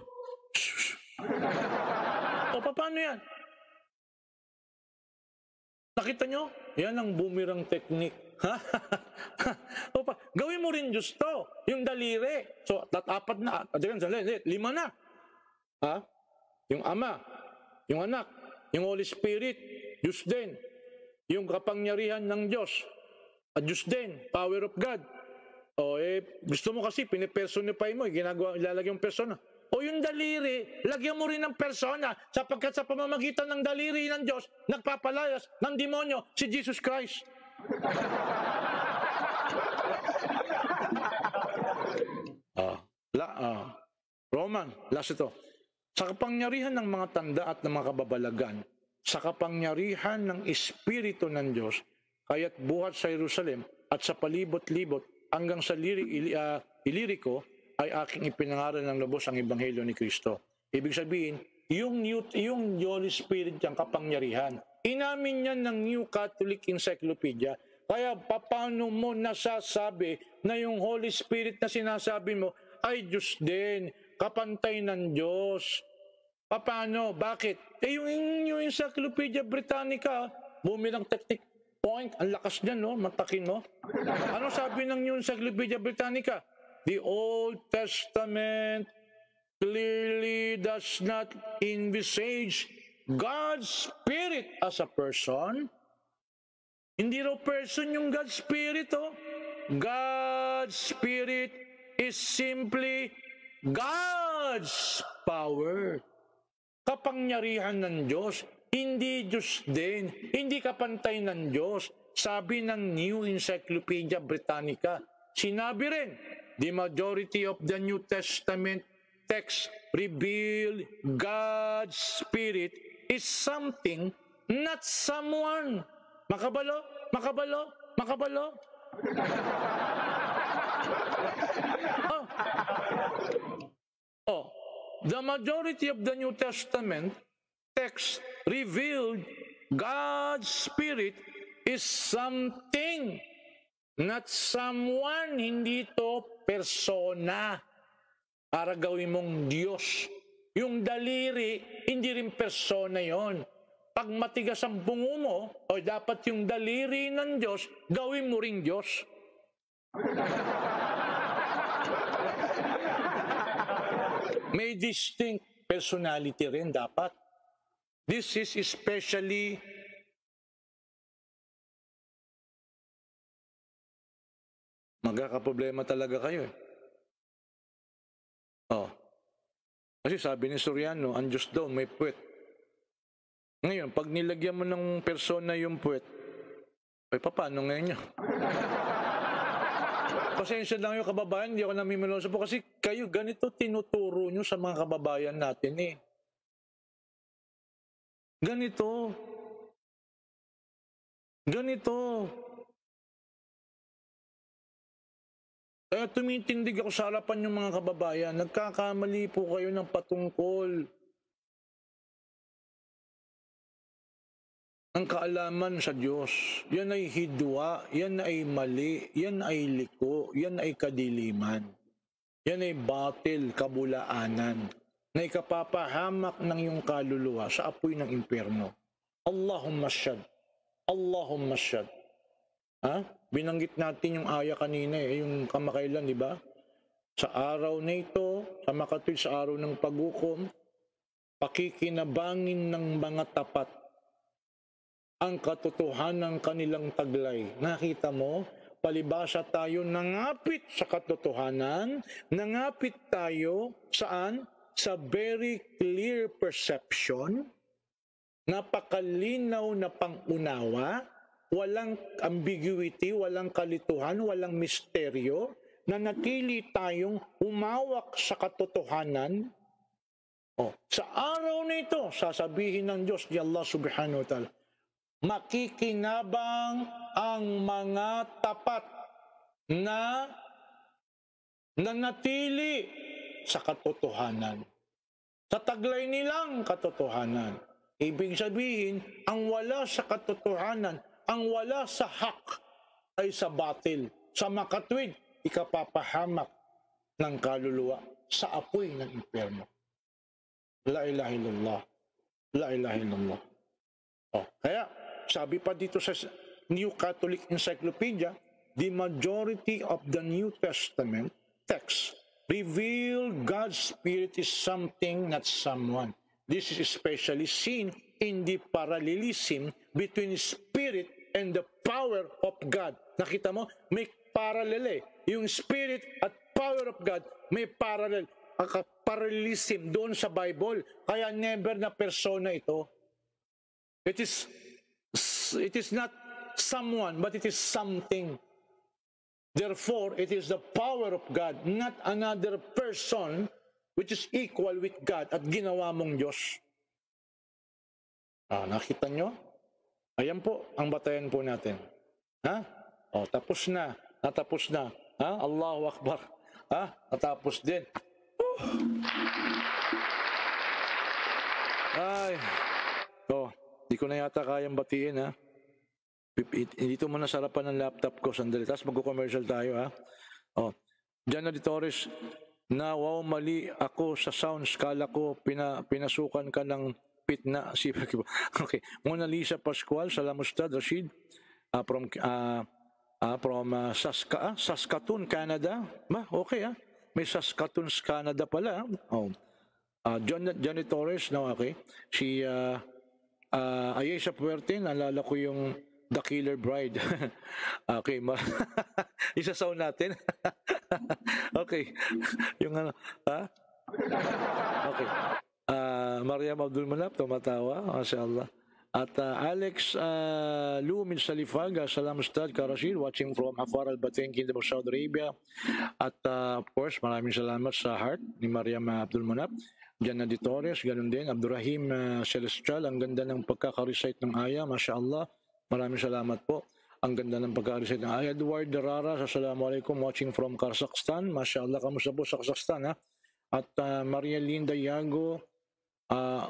O, paano yan? Nakita nyo? Yan ang boomerang technique. Opa, gawin mo rin Diyos to. Yung daliri. So, apat na. Lima na. Ha? Yung Ama, yung Anak, yung Holy Spirit, Diyos din. Yung kapangyarihan ng Diyos, Diyos din. Power of God. O, gusto mo kasi, pinipersonify mo, ilalagay yung persona. O yung daliri, lagyan mo rin ng persona sapagkat sa pamamagitan ng daliri ng Diyos, nagpapalayas ng demonyo si Jesus Christ. Roman, last ito. Sa kapangyarihan ng mga tanda at ng mga kababalagan, sa kapangyarihan ng Espiritu ng Diyos, kaya't buhat sa Jerusalem at sa palibot-libot hanggang sa Ilirico, ay aking ipinangaral ng lubos ang Ebanghelyo ni Kristo. Ibig sabihin, yung Holy Spirit yung kapangyarihan. Inamin yan ng New Catholic Encyclopedia. Kaya paano mo nasasabi na yung Holy Spirit na sinasabi mo ay Diyos din, kapantay ng Diyos? Paano? Bakit? Yung Encyclopedia Britannica, bumilang technique point, ang lakas niyan, no? Matakin, no? Ano sabi ng New Encyclopedia Britannica? The Old Testament clearly does not envisage God's Spirit as a person. Hindi raw person yung God's Spirit, oh. God's Spirit is simply God's power. Kapangyarihan ng Diyos, hindi Diyos din, hindi kapantay ng Diyos. Sabi ng New Encyclopedia Britannica, sinabi rin, the majority of the New Testament text reveal God's Spirit is something, not someone. Makabalo? Makabalo? Makabalo? The majority of the New Testament text revealed God's Spirit is something, not someone. Hindi ito persona para gawin mong Diyos. Yung daliri, hindi rin persona yon. Pag matigas ang bungo mo, o dapat yung daliri ng Diyos, gawin mo ring Diyos. May distinct personality rin dapat. This is especially magkakaproblema talaga kayo. Kasi sabi ni Soriano, ang Diyos daw may puwet. Ngayon, pag nilagyan mo ng persona yung puwet, ay paano ngayon niya? Pasensya lang yung kababayan, hindi ako namimiloso po kasi kayo ganito tinuturo nyo sa mga kababayan natin eh. Ganito. Kaya tumitindig ako sa harapan yung mga kababayan, nagkakamali po kayo ng patungkol. Ang kaalaman sa Diyos, yan ay hidwa, yan ay mali, yan ay liko, yan ay kadiliman. Yan ay batil, kabulaanan, na ikapapahamak ng iyong kaluluwa sa apoy ng impyerno. Allahumma syad. Allahumma syad. Binanggit natin yung aya kanina yung kamakailan, di ba? Sa araw na ito, sa makatuwid sa araw ng paghukom, pakikinabangin ng mga tapat ang katotohanan ng kanilang taglay. Nakita mo, palibasa tayo nangapit sa katotohanan, nangapit tayo saan? Sa very clear perception, napakalinaw na pangunawa, walang ambiguity, walang kalituhan, walang misteryo, na natili tayong umawak sa katotohanan. Sa araw na ito, sasabihin ng Diyos ni Allah subhanahu wa ta'ala, makikinabang ang mga tapat na nanatili sa katotohanan. sa taglay nilang katotohanan. Ibig sabihin, ang wala sa katotohanan, ang wala sa hak, ay sa batil. Sa makatwid, ikapapahamak ng kaluluwa sa apoy ng impyerno. La ilaha illallah. La ilaha illallah. Kaya, sabi pa dito sa New Catholic Encyclopedia, the majority of the New Testament text reveal God's Spirit is something, not someone. This is especially seen in the parallelism between Spirit and the power of God. Nakita mo? May parallel Yung Spirit at power of God, may parallel. Parallelism doon sa Bible. Kaya never na persona ito. It is not someone, but it is something. Therefore, it is the power of God, not another person which is equal with God at ginawa mong Diyos. Nakita nyo? Ayan po ang batayan po natin. Tapos na. Natapos na. Allahu Akbar. Natapos din. Ay. Di ko na yata kayang batiin, Dito muna sa harapan ng laptop ko, sandali. Tapos mag-commercial tayo, Diyan na Torres, na mali ako sa sounds. Kala ko pinasukan ka ng pitna. Okay. Mona Lisa Pascual, Salamustad Rashid, from Saskatoon, Canada. Okay, May Saskatoon, Canada pala. Johnny Torres, okay. Si Ayesha Puerte, naalala ko yung The Killer Bride. Okay, isa-sound natin. Okay. Yung Okay. Mariam Abdul Manap, tumatawa. Mashallah. At Alex Lumin Salifaga, Salam Ustad Karashid, watching from Afar al-Batin, Kingdom of Saudi Arabia. At of course, maraming salamat sa heart ni Mariam Abdul Manap. Diyan na Torres, ganun din. Abdurrahim Celestial, ang ganda ng pagkaka-recite ng aya, mashallah. Maraming salamat po. Ang ganda ng pagkaka-recite ng aya. Edward Darara, Assalamualaikum, watching from Kazakhstan. Mashallah, kamusta po sa Kazakhstan, At Maria Linda Yago,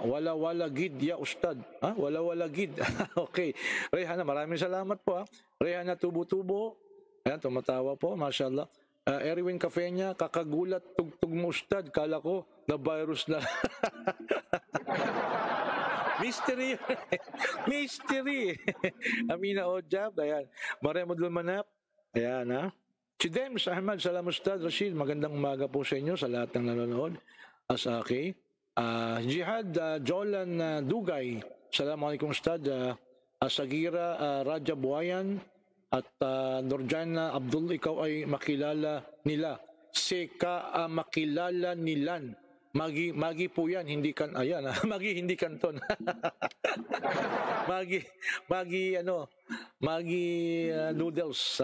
wala gid ya ustad. Wala gid. Okay. Rehana, maraming salamat po. Rehana Tubo-Tubo. Ayan, tumatawa po, mashallah. Erwin Cafeña, kakagulat tugtog mo ustad. Kala ko na virus na. Mystery. Mystery. Amina Ojab. Ayan. Mariam Abdul Manap. Ayan, Si Dems Ahmad, Salam Ustad Rashid. Magandang umaga po sa inyo, sa lahat ng nanonood. Okay. Jihad Jolan Dugay, Assalamualaikum Ustad. Sagira Raja Buayan at Nurjana Abdul, ikaw ay makilala nila. Seka makilala nilan. Magi po yan, hindi kan, ayan, Magi hindi kanton. Magi noodles,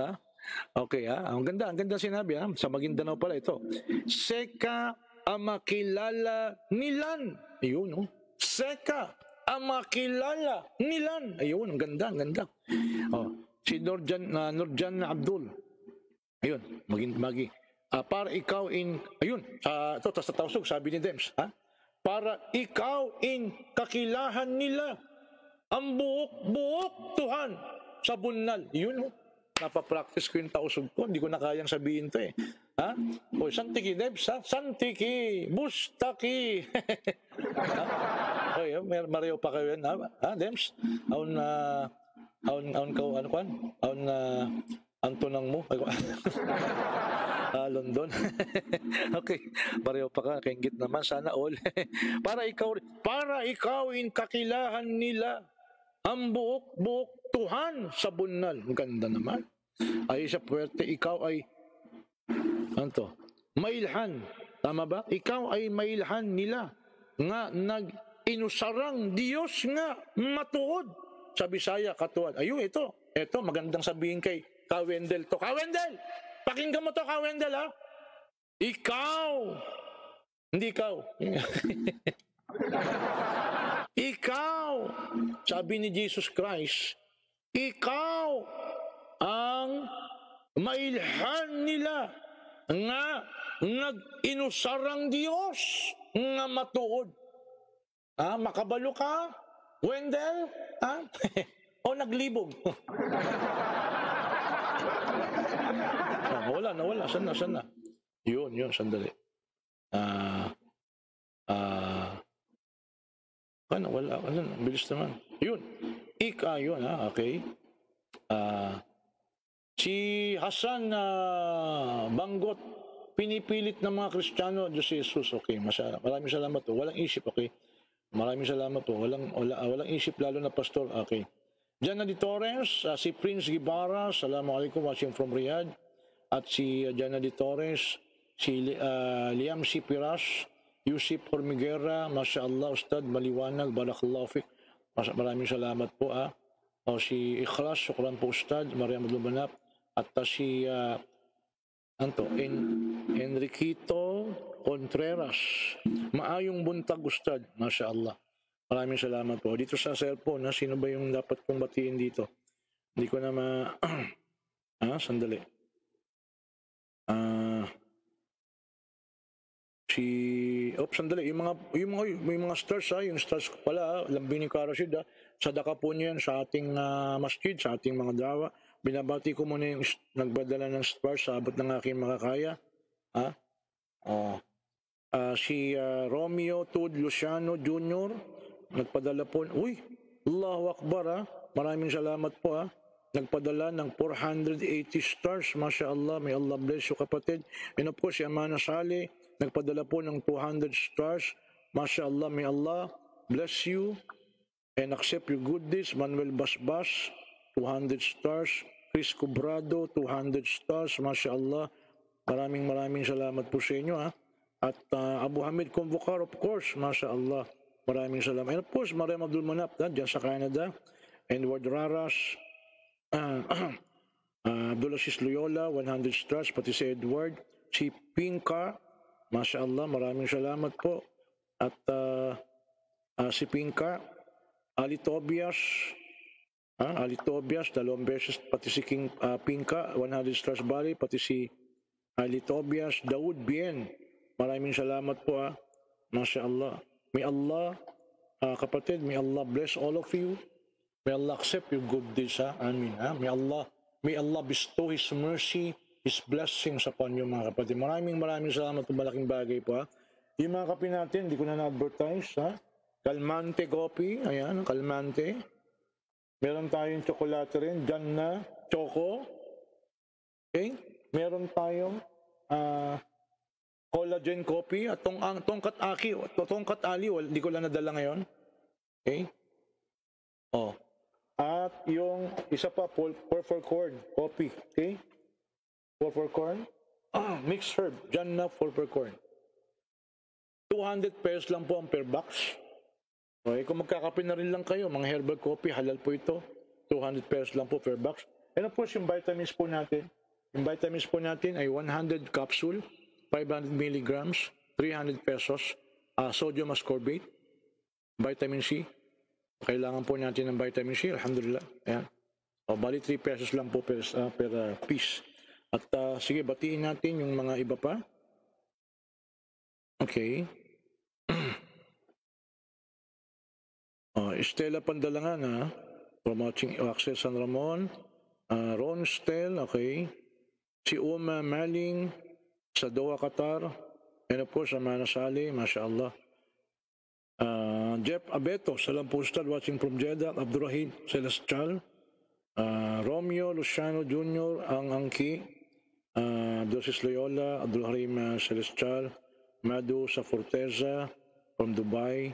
Okay, ang ganda sinabi, sa Maguindanao pala ito. Seka makilala nilan. Ayun, Seka makilala nilan. Ayun, ang ganda. Si Nurjan Abdul. Ayun, Magi. Para ikaw ayun, ito, sa tausog, sabi ni Dems, para ikaw kakilahan nila ang buok Tuhan sa bunal. Yun, napapractice ko yung tausog ko, hindi ko na kayang sabihin to Santiki Debs, Santiki, Bustaki. Mariyo pa kayo yan, Dems? Ang tunang mo. London. Okay. Mariyo pa ka, kainggit naman, sana all. para ikaw kakilahan nila ang buok Tuhan sa bunal. Ang ganda naman. Ayesha Puerte, ikaw ay mailhan. Tama ba? Ikaw ay mailhan nila nga nag-inusarang Diyos nga matuod sa Bisaya katuan. Ayun, ito magandang sabihin kay Kawendel to. Kawendel! Pakinggan mo to, Kawendel, Ikaw! Hindi ikaw. Ikaw! Sabi ni Jesus Christ, ikaw ang mailhan nila nga nag-inusarang Diyos nga matuod Makabalo ka? Wendell? O naglibog? Nawala. Saan na? Yun, sandali. Nawala. Bilis naman. Yun. Yun, okay. Si Hasan Banggot, pinipilit ng mga Kristiyano, Diyos Jesus. Okay, maraming salamat po. Walang isip, okay. Maraming salamat po. Walang isip, lalo na pastor. Okay. Jana Di Torres, si Prince Gibara, Assalamualaikum, watching from Riyadh. At si Jana Di Torres, si Liam C. Piras, Yusip Hormiguera, Masya Allah, Ustad, maliwanag, Barakallahu Fik. Maraming salamat po. O si Ikhlas, syukran po Ustad, Mariam Lumanap. At si Enriquito Contreras, maayong buntag Ustad, Masya Allah. Maraming salamat po. Dito sa cellphone, sino ba yung dapat kong batiin dito? Hindi ko na sandali. Sandali. Yung mga stars, yung stars pala, Lambini Karashid, sadaka po niyan sa ating masjid, sa ating mga dawa. Binabati ko muna yung nagbadala ng stars sa abot ng aking makakaya. Si Romeo Tud Luciano Jr., nagpadala po, Allahu Akbar, maraming salamat po. Nagpadala ng 480 stars, Masya Allah, may Allah bless you kapatid. And of course, si Amana Sali, nagpadala po ng 200 stars, Masya Allah, may Allah bless you and accept your good deeds. Manuel Basbas, 200 stars. Chris Cobrado, 200 stars, Masya Allah. Maraming salamat po sa inyo. At Abu Hamid Convocar, of course, Masya Allah. Maraming salamat. And of course, Mariam Abdul Manap, dyan sa Canada. Edward Raras, Abdulaziz Loyola, 100 stars, pati si Edward. Si Pinka, Masya Allah, maraming salamat po. At si Pinka, Ali Tobias, 2 beses, pati si Pinka, 100 stars bali, pati si Ali Tobias, Daud Bien, maraming salamat po. Masya Allah. May Allah, kapatid, may Allah bless all of you. May Allah accept your good deeds. Amin. May Allah bestow His mercy, His blessings upon you, mga kapatid. Maraming salamat po, malaking bagay po. Yung mga kape natin, hindi ko na advertise. Calmante Coffee, ayan, Calmante. Meron tayong tsokolate rin, dyan na, Choco. Okay? Meron tayong collagen coffee at tongkat ali, hindi ko lang nadala ngayon. Okay? At yung isa pa, purple corn coffee. Okay? Purple corn. Mixed herb. Dyan na purple corn. 200 pesos lang po ang per box. Okay? Kung magkakape na rin lang kayo, mga herbal coffee, halal po ito. 200 pesos lang po per box. And of course, yung vitamins po natin. Yung vitamins po natin ay 100 capsule. 500 milligrams, 300 pesos, sodium ascorbate, vitamin C. Kailangan po natin ng vitamin C, alhamdulillah. Ayan. Bali 3 pesos lang po per piece. At sige, batiin natin yung mga iba pa. Okay. Estela Pandalangan, from Access San Ramon. Ron Stel, okay. Si Uma Maling, sa Doha, Qatar. And of course, Amana Sali, Masya Allah. Jeff Abeto, Salam Postad, watching from Jeddah. Abdurrahim Celestial. Romeo Luciano Jr., Ang Angki. Abdulaziz Loyola, Abdulharim Celestial. Madu sa Forteza, from Dubai.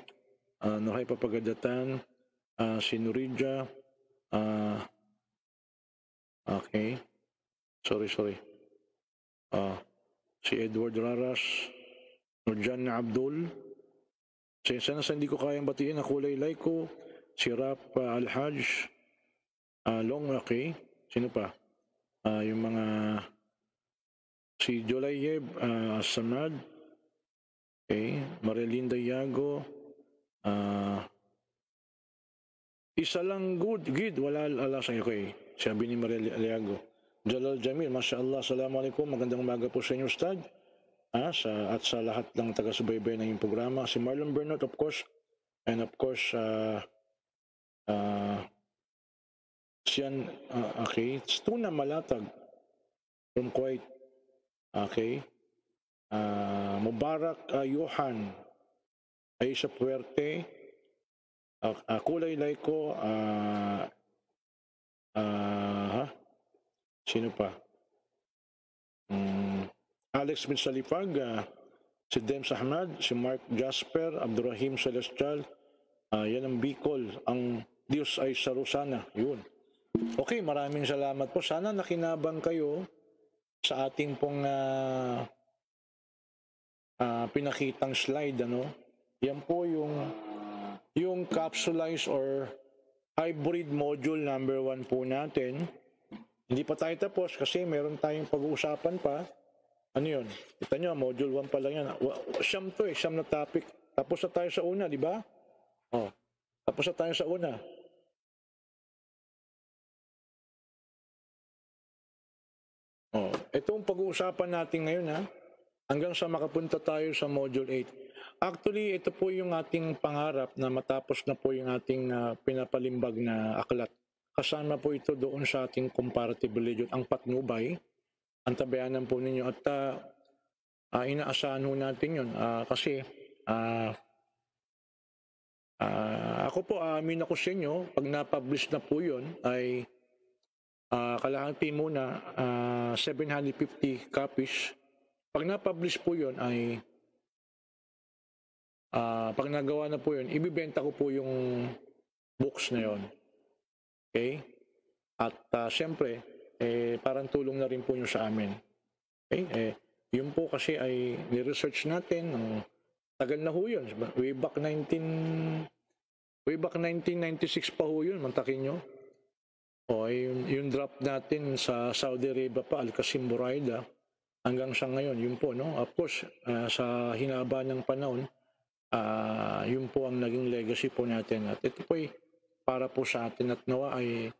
Nuray Papagadatan. Si Nuridja. Okay. Sorry. Si Edward Raras, Nurjan Abdul, sana hindi ko kayang batiin, Kulay Laiko, si Rap Al-Hajj, Long, okay, sino pa? Yung mga, si Jolayeb Samad, okay, Marilinda Yago, isa lang good, wala alasang okay, sabi ni Marilinda Yago. Jalal Jamil, Masya Allah, Assalamualaikum, magandang umaga po sa inyo, Ustad. At sa lahat ng taga-subaybay ng iyong programa. Si Marlon Bernard, of course, And of course, Sian, okay, it's Tuna Malatag from Kuwait. Okay. Mubarak Johan, Aisha Puerte, Kulay Laiko, sino pa? Alex bin Salifag, si Dems Ahmad, si Mark Jasper, Abdurrahim Celestial, yan ang Bicol, ang Diyos ay sarusana, yun. Okay, maraming salamat po. Sana nakinabang kayo sa ating pong pinakitang slide, ano? Yan po yung capsulized or hybrid module number 1 po natin. Hindi pa tayo tapos kasi meron tayong pag-uusapan pa. Ano yun? Kita nyo, module 1 pa lang yan. Siyam to eh, siyam na topic. Tapos na tayo sa una, di ba? Oh, tapos na tayo sa una. Oh, itong pag-uusapan natin ngayon ha, hanggang sa makapunta tayo sa module 8. Actually, ito po yung ating pangarap na matapos na po yung ating pinapalimbag na aklat. Kasama po ito doon sa ating comparative religion, ang patnubay. Antabayanan po ninyo at inaasahan ho natin yun. Kasi ako po, amin ako sa inyo, pag na-publish na po yun, ay kalahati muna, 750 copies. Pag na-publish po yun, ay pag nagawa na po yun, ibibenta ko po yung books na yun. Okay? At siyempre, parang tulong na rin po nyo sa amin. Okay? Yun po kasi ay ni-research natin ng tagal na ho yun. Way back 1996 pa ho yun, mantakin nyo. O, yung drop natin sa Saudi Arabia pa, Al-Qasim Buraida, hanggang sa ngayon, yun po, no? Of course, sa hinaba ng panahon, yun po ang naging legacy po natin. At ito po ay para po sa atin at nawa ay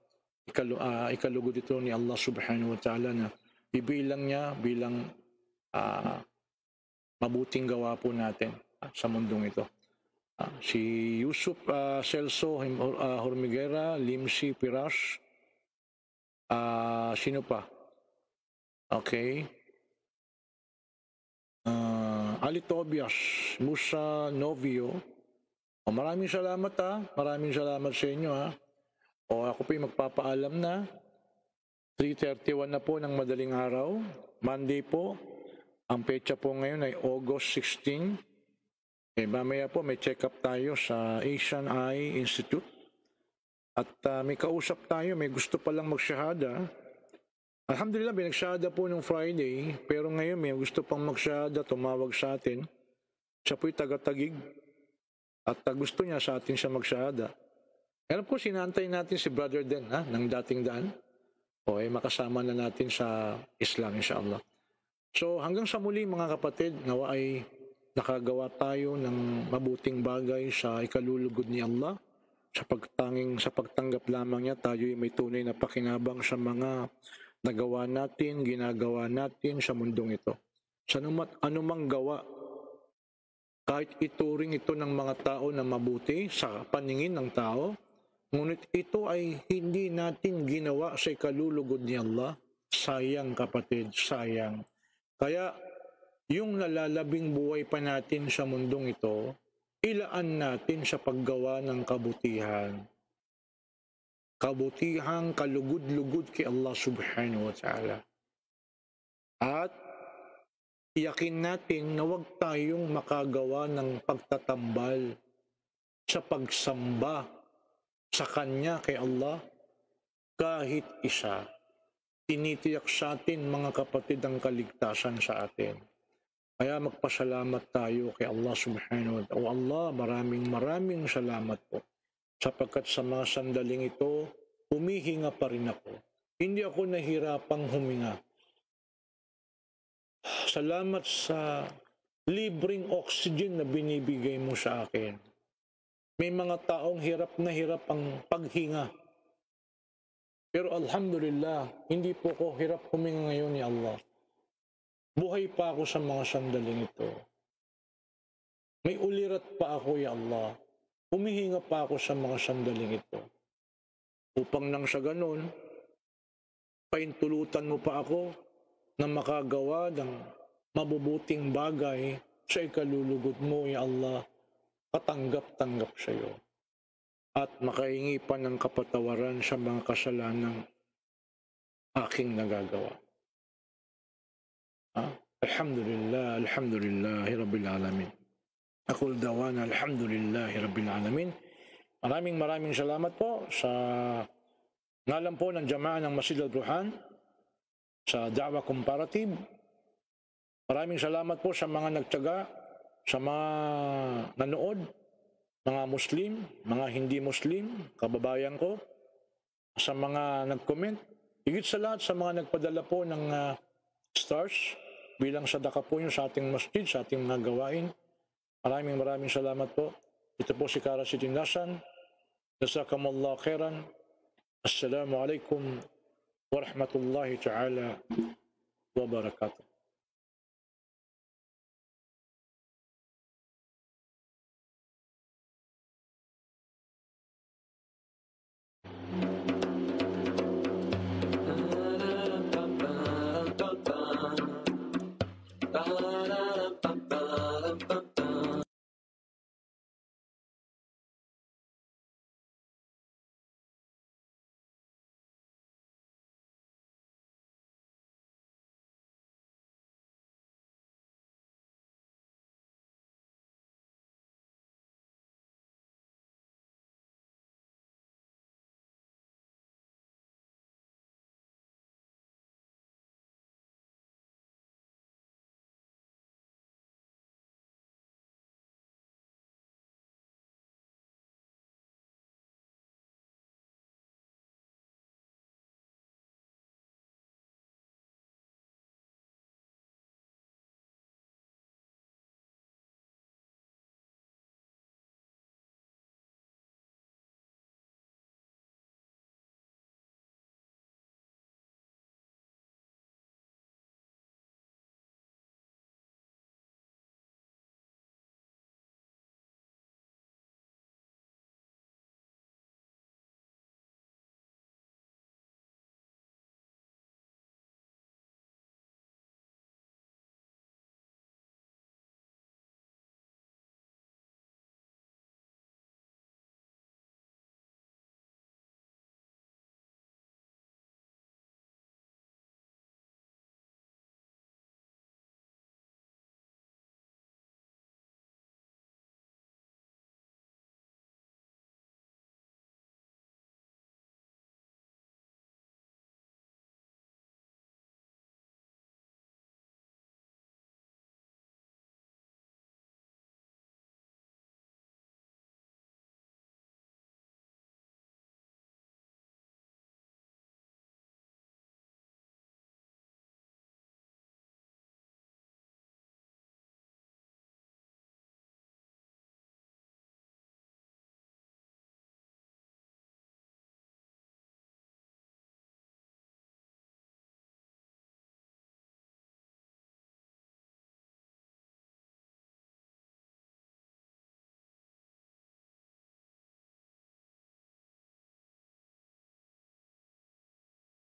ikalugod ito ni Allah subhanahu wa ta'ala na ibilang niya bilang mabuting gawa po natin sa mundong ito. Si Yusuf Celso Hormiguera, Limsi Pirash, sino pa? Okay. Ali Tobias, Musa Novio. Maraming salamat Maraming salamat sa inyo O ako po yung magpapaalam na. 3:31 na po ng madaling araw. Monday po. Ang petsa po ngayon ay August 16. Mamaya po may check-up tayo sa Asian Eye Institute. At may kausap tayo, may gusto palang magsyahada. Alhamdulillah, binagsyahada po nung Friday. Pero ngayon may gusto pang magsyahada, tumawag sa atin. Siya po'y taga-Tagig. At gusto niya sa atin siya magsyahada. Pero po, sinantay natin si Brother Den, ng dating daan. Makasama na natin sa Islam, insyaAllah. So, hanggang sa muli mga kapatid, nawa ay nakagawa tayo ng mabuting bagay sa ikalulugod ni Allah. Sa pagtanggap lamang niya, tayo ay may tunay na pakinabang sa mga nagawa natin, ginagawa natin sa mundong ito. Sa anumang gawa, kahit ituring ito ng mga tao na mabuti sa paningin ng tao, ngunit ito ay hindi natin ginawa sa ikalulugod ni Allah. Sayang kapatid, sayang. Kaya yung nalalabing buhay pa natin sa mundong ito, ilaan natin sa paggawa ng kabutihan. Kabutihang kalugod-lugod kay Allah subhanahu wa ta'ala. At iyakin natin na huwag tayong makagawa ng pagtatambal sa pagsamba sa Kanya kay Allah kahit isa. Tinitiyak sa atin mga kapatid ang kaligtasan sa atin. Kaya magpasalamat tayo kay Allah subhanahu wa ta'ala. O Allah, maraming salamat po. Sapagkat sa mga sandaling ito, humihinga pa rin ako. Hindi ako nahirapang huminga. Salamat sa libreng oxygen na binibigay mo sa akin. May mga taong hirap na hirap ang paghinga. Pero alhamdulillah, hindi po ko hirap huminga ngayon ni Allah. Buhay pa ako sa mga sandaling ito. May ulirat pa ako, ya Allah. humihinga pa ako sa mga sandaling ito. Upang nang sa ganun, paintulutan mo pa ako na makagawa ng mabubuting bagay sa ikalulugod mo, ya Allah, katanggap-tanggap sa iyo. At makahingi pa ng kapatawaran sa mga kasalanang aking nagagawa. Alhamdulillah, alhamdulillahi rabbil alamin. Aqul dawana alhamdulillahi rabbil alamin. Maraming salamat po sa ngalan po ng Jamaah ng Masjid Al-Burhan sa Da'wa Comparative. Maraming salamat po sa mga nagtiyaga, sa mga nanood, mga Muslim, mga hindi Muslim, kababayan ko, sa mga nag-comment, higit sa lahat sa mga nagpadala po ng stars bilang sadaka po yun sa ating masjid, sa ating mga gawain. Maraming salamat po. Ito po si Kara Sitindasan. Jazakumullah khairan. Assalamu alaikum warahmatullahi ta'ala wabarakatuh.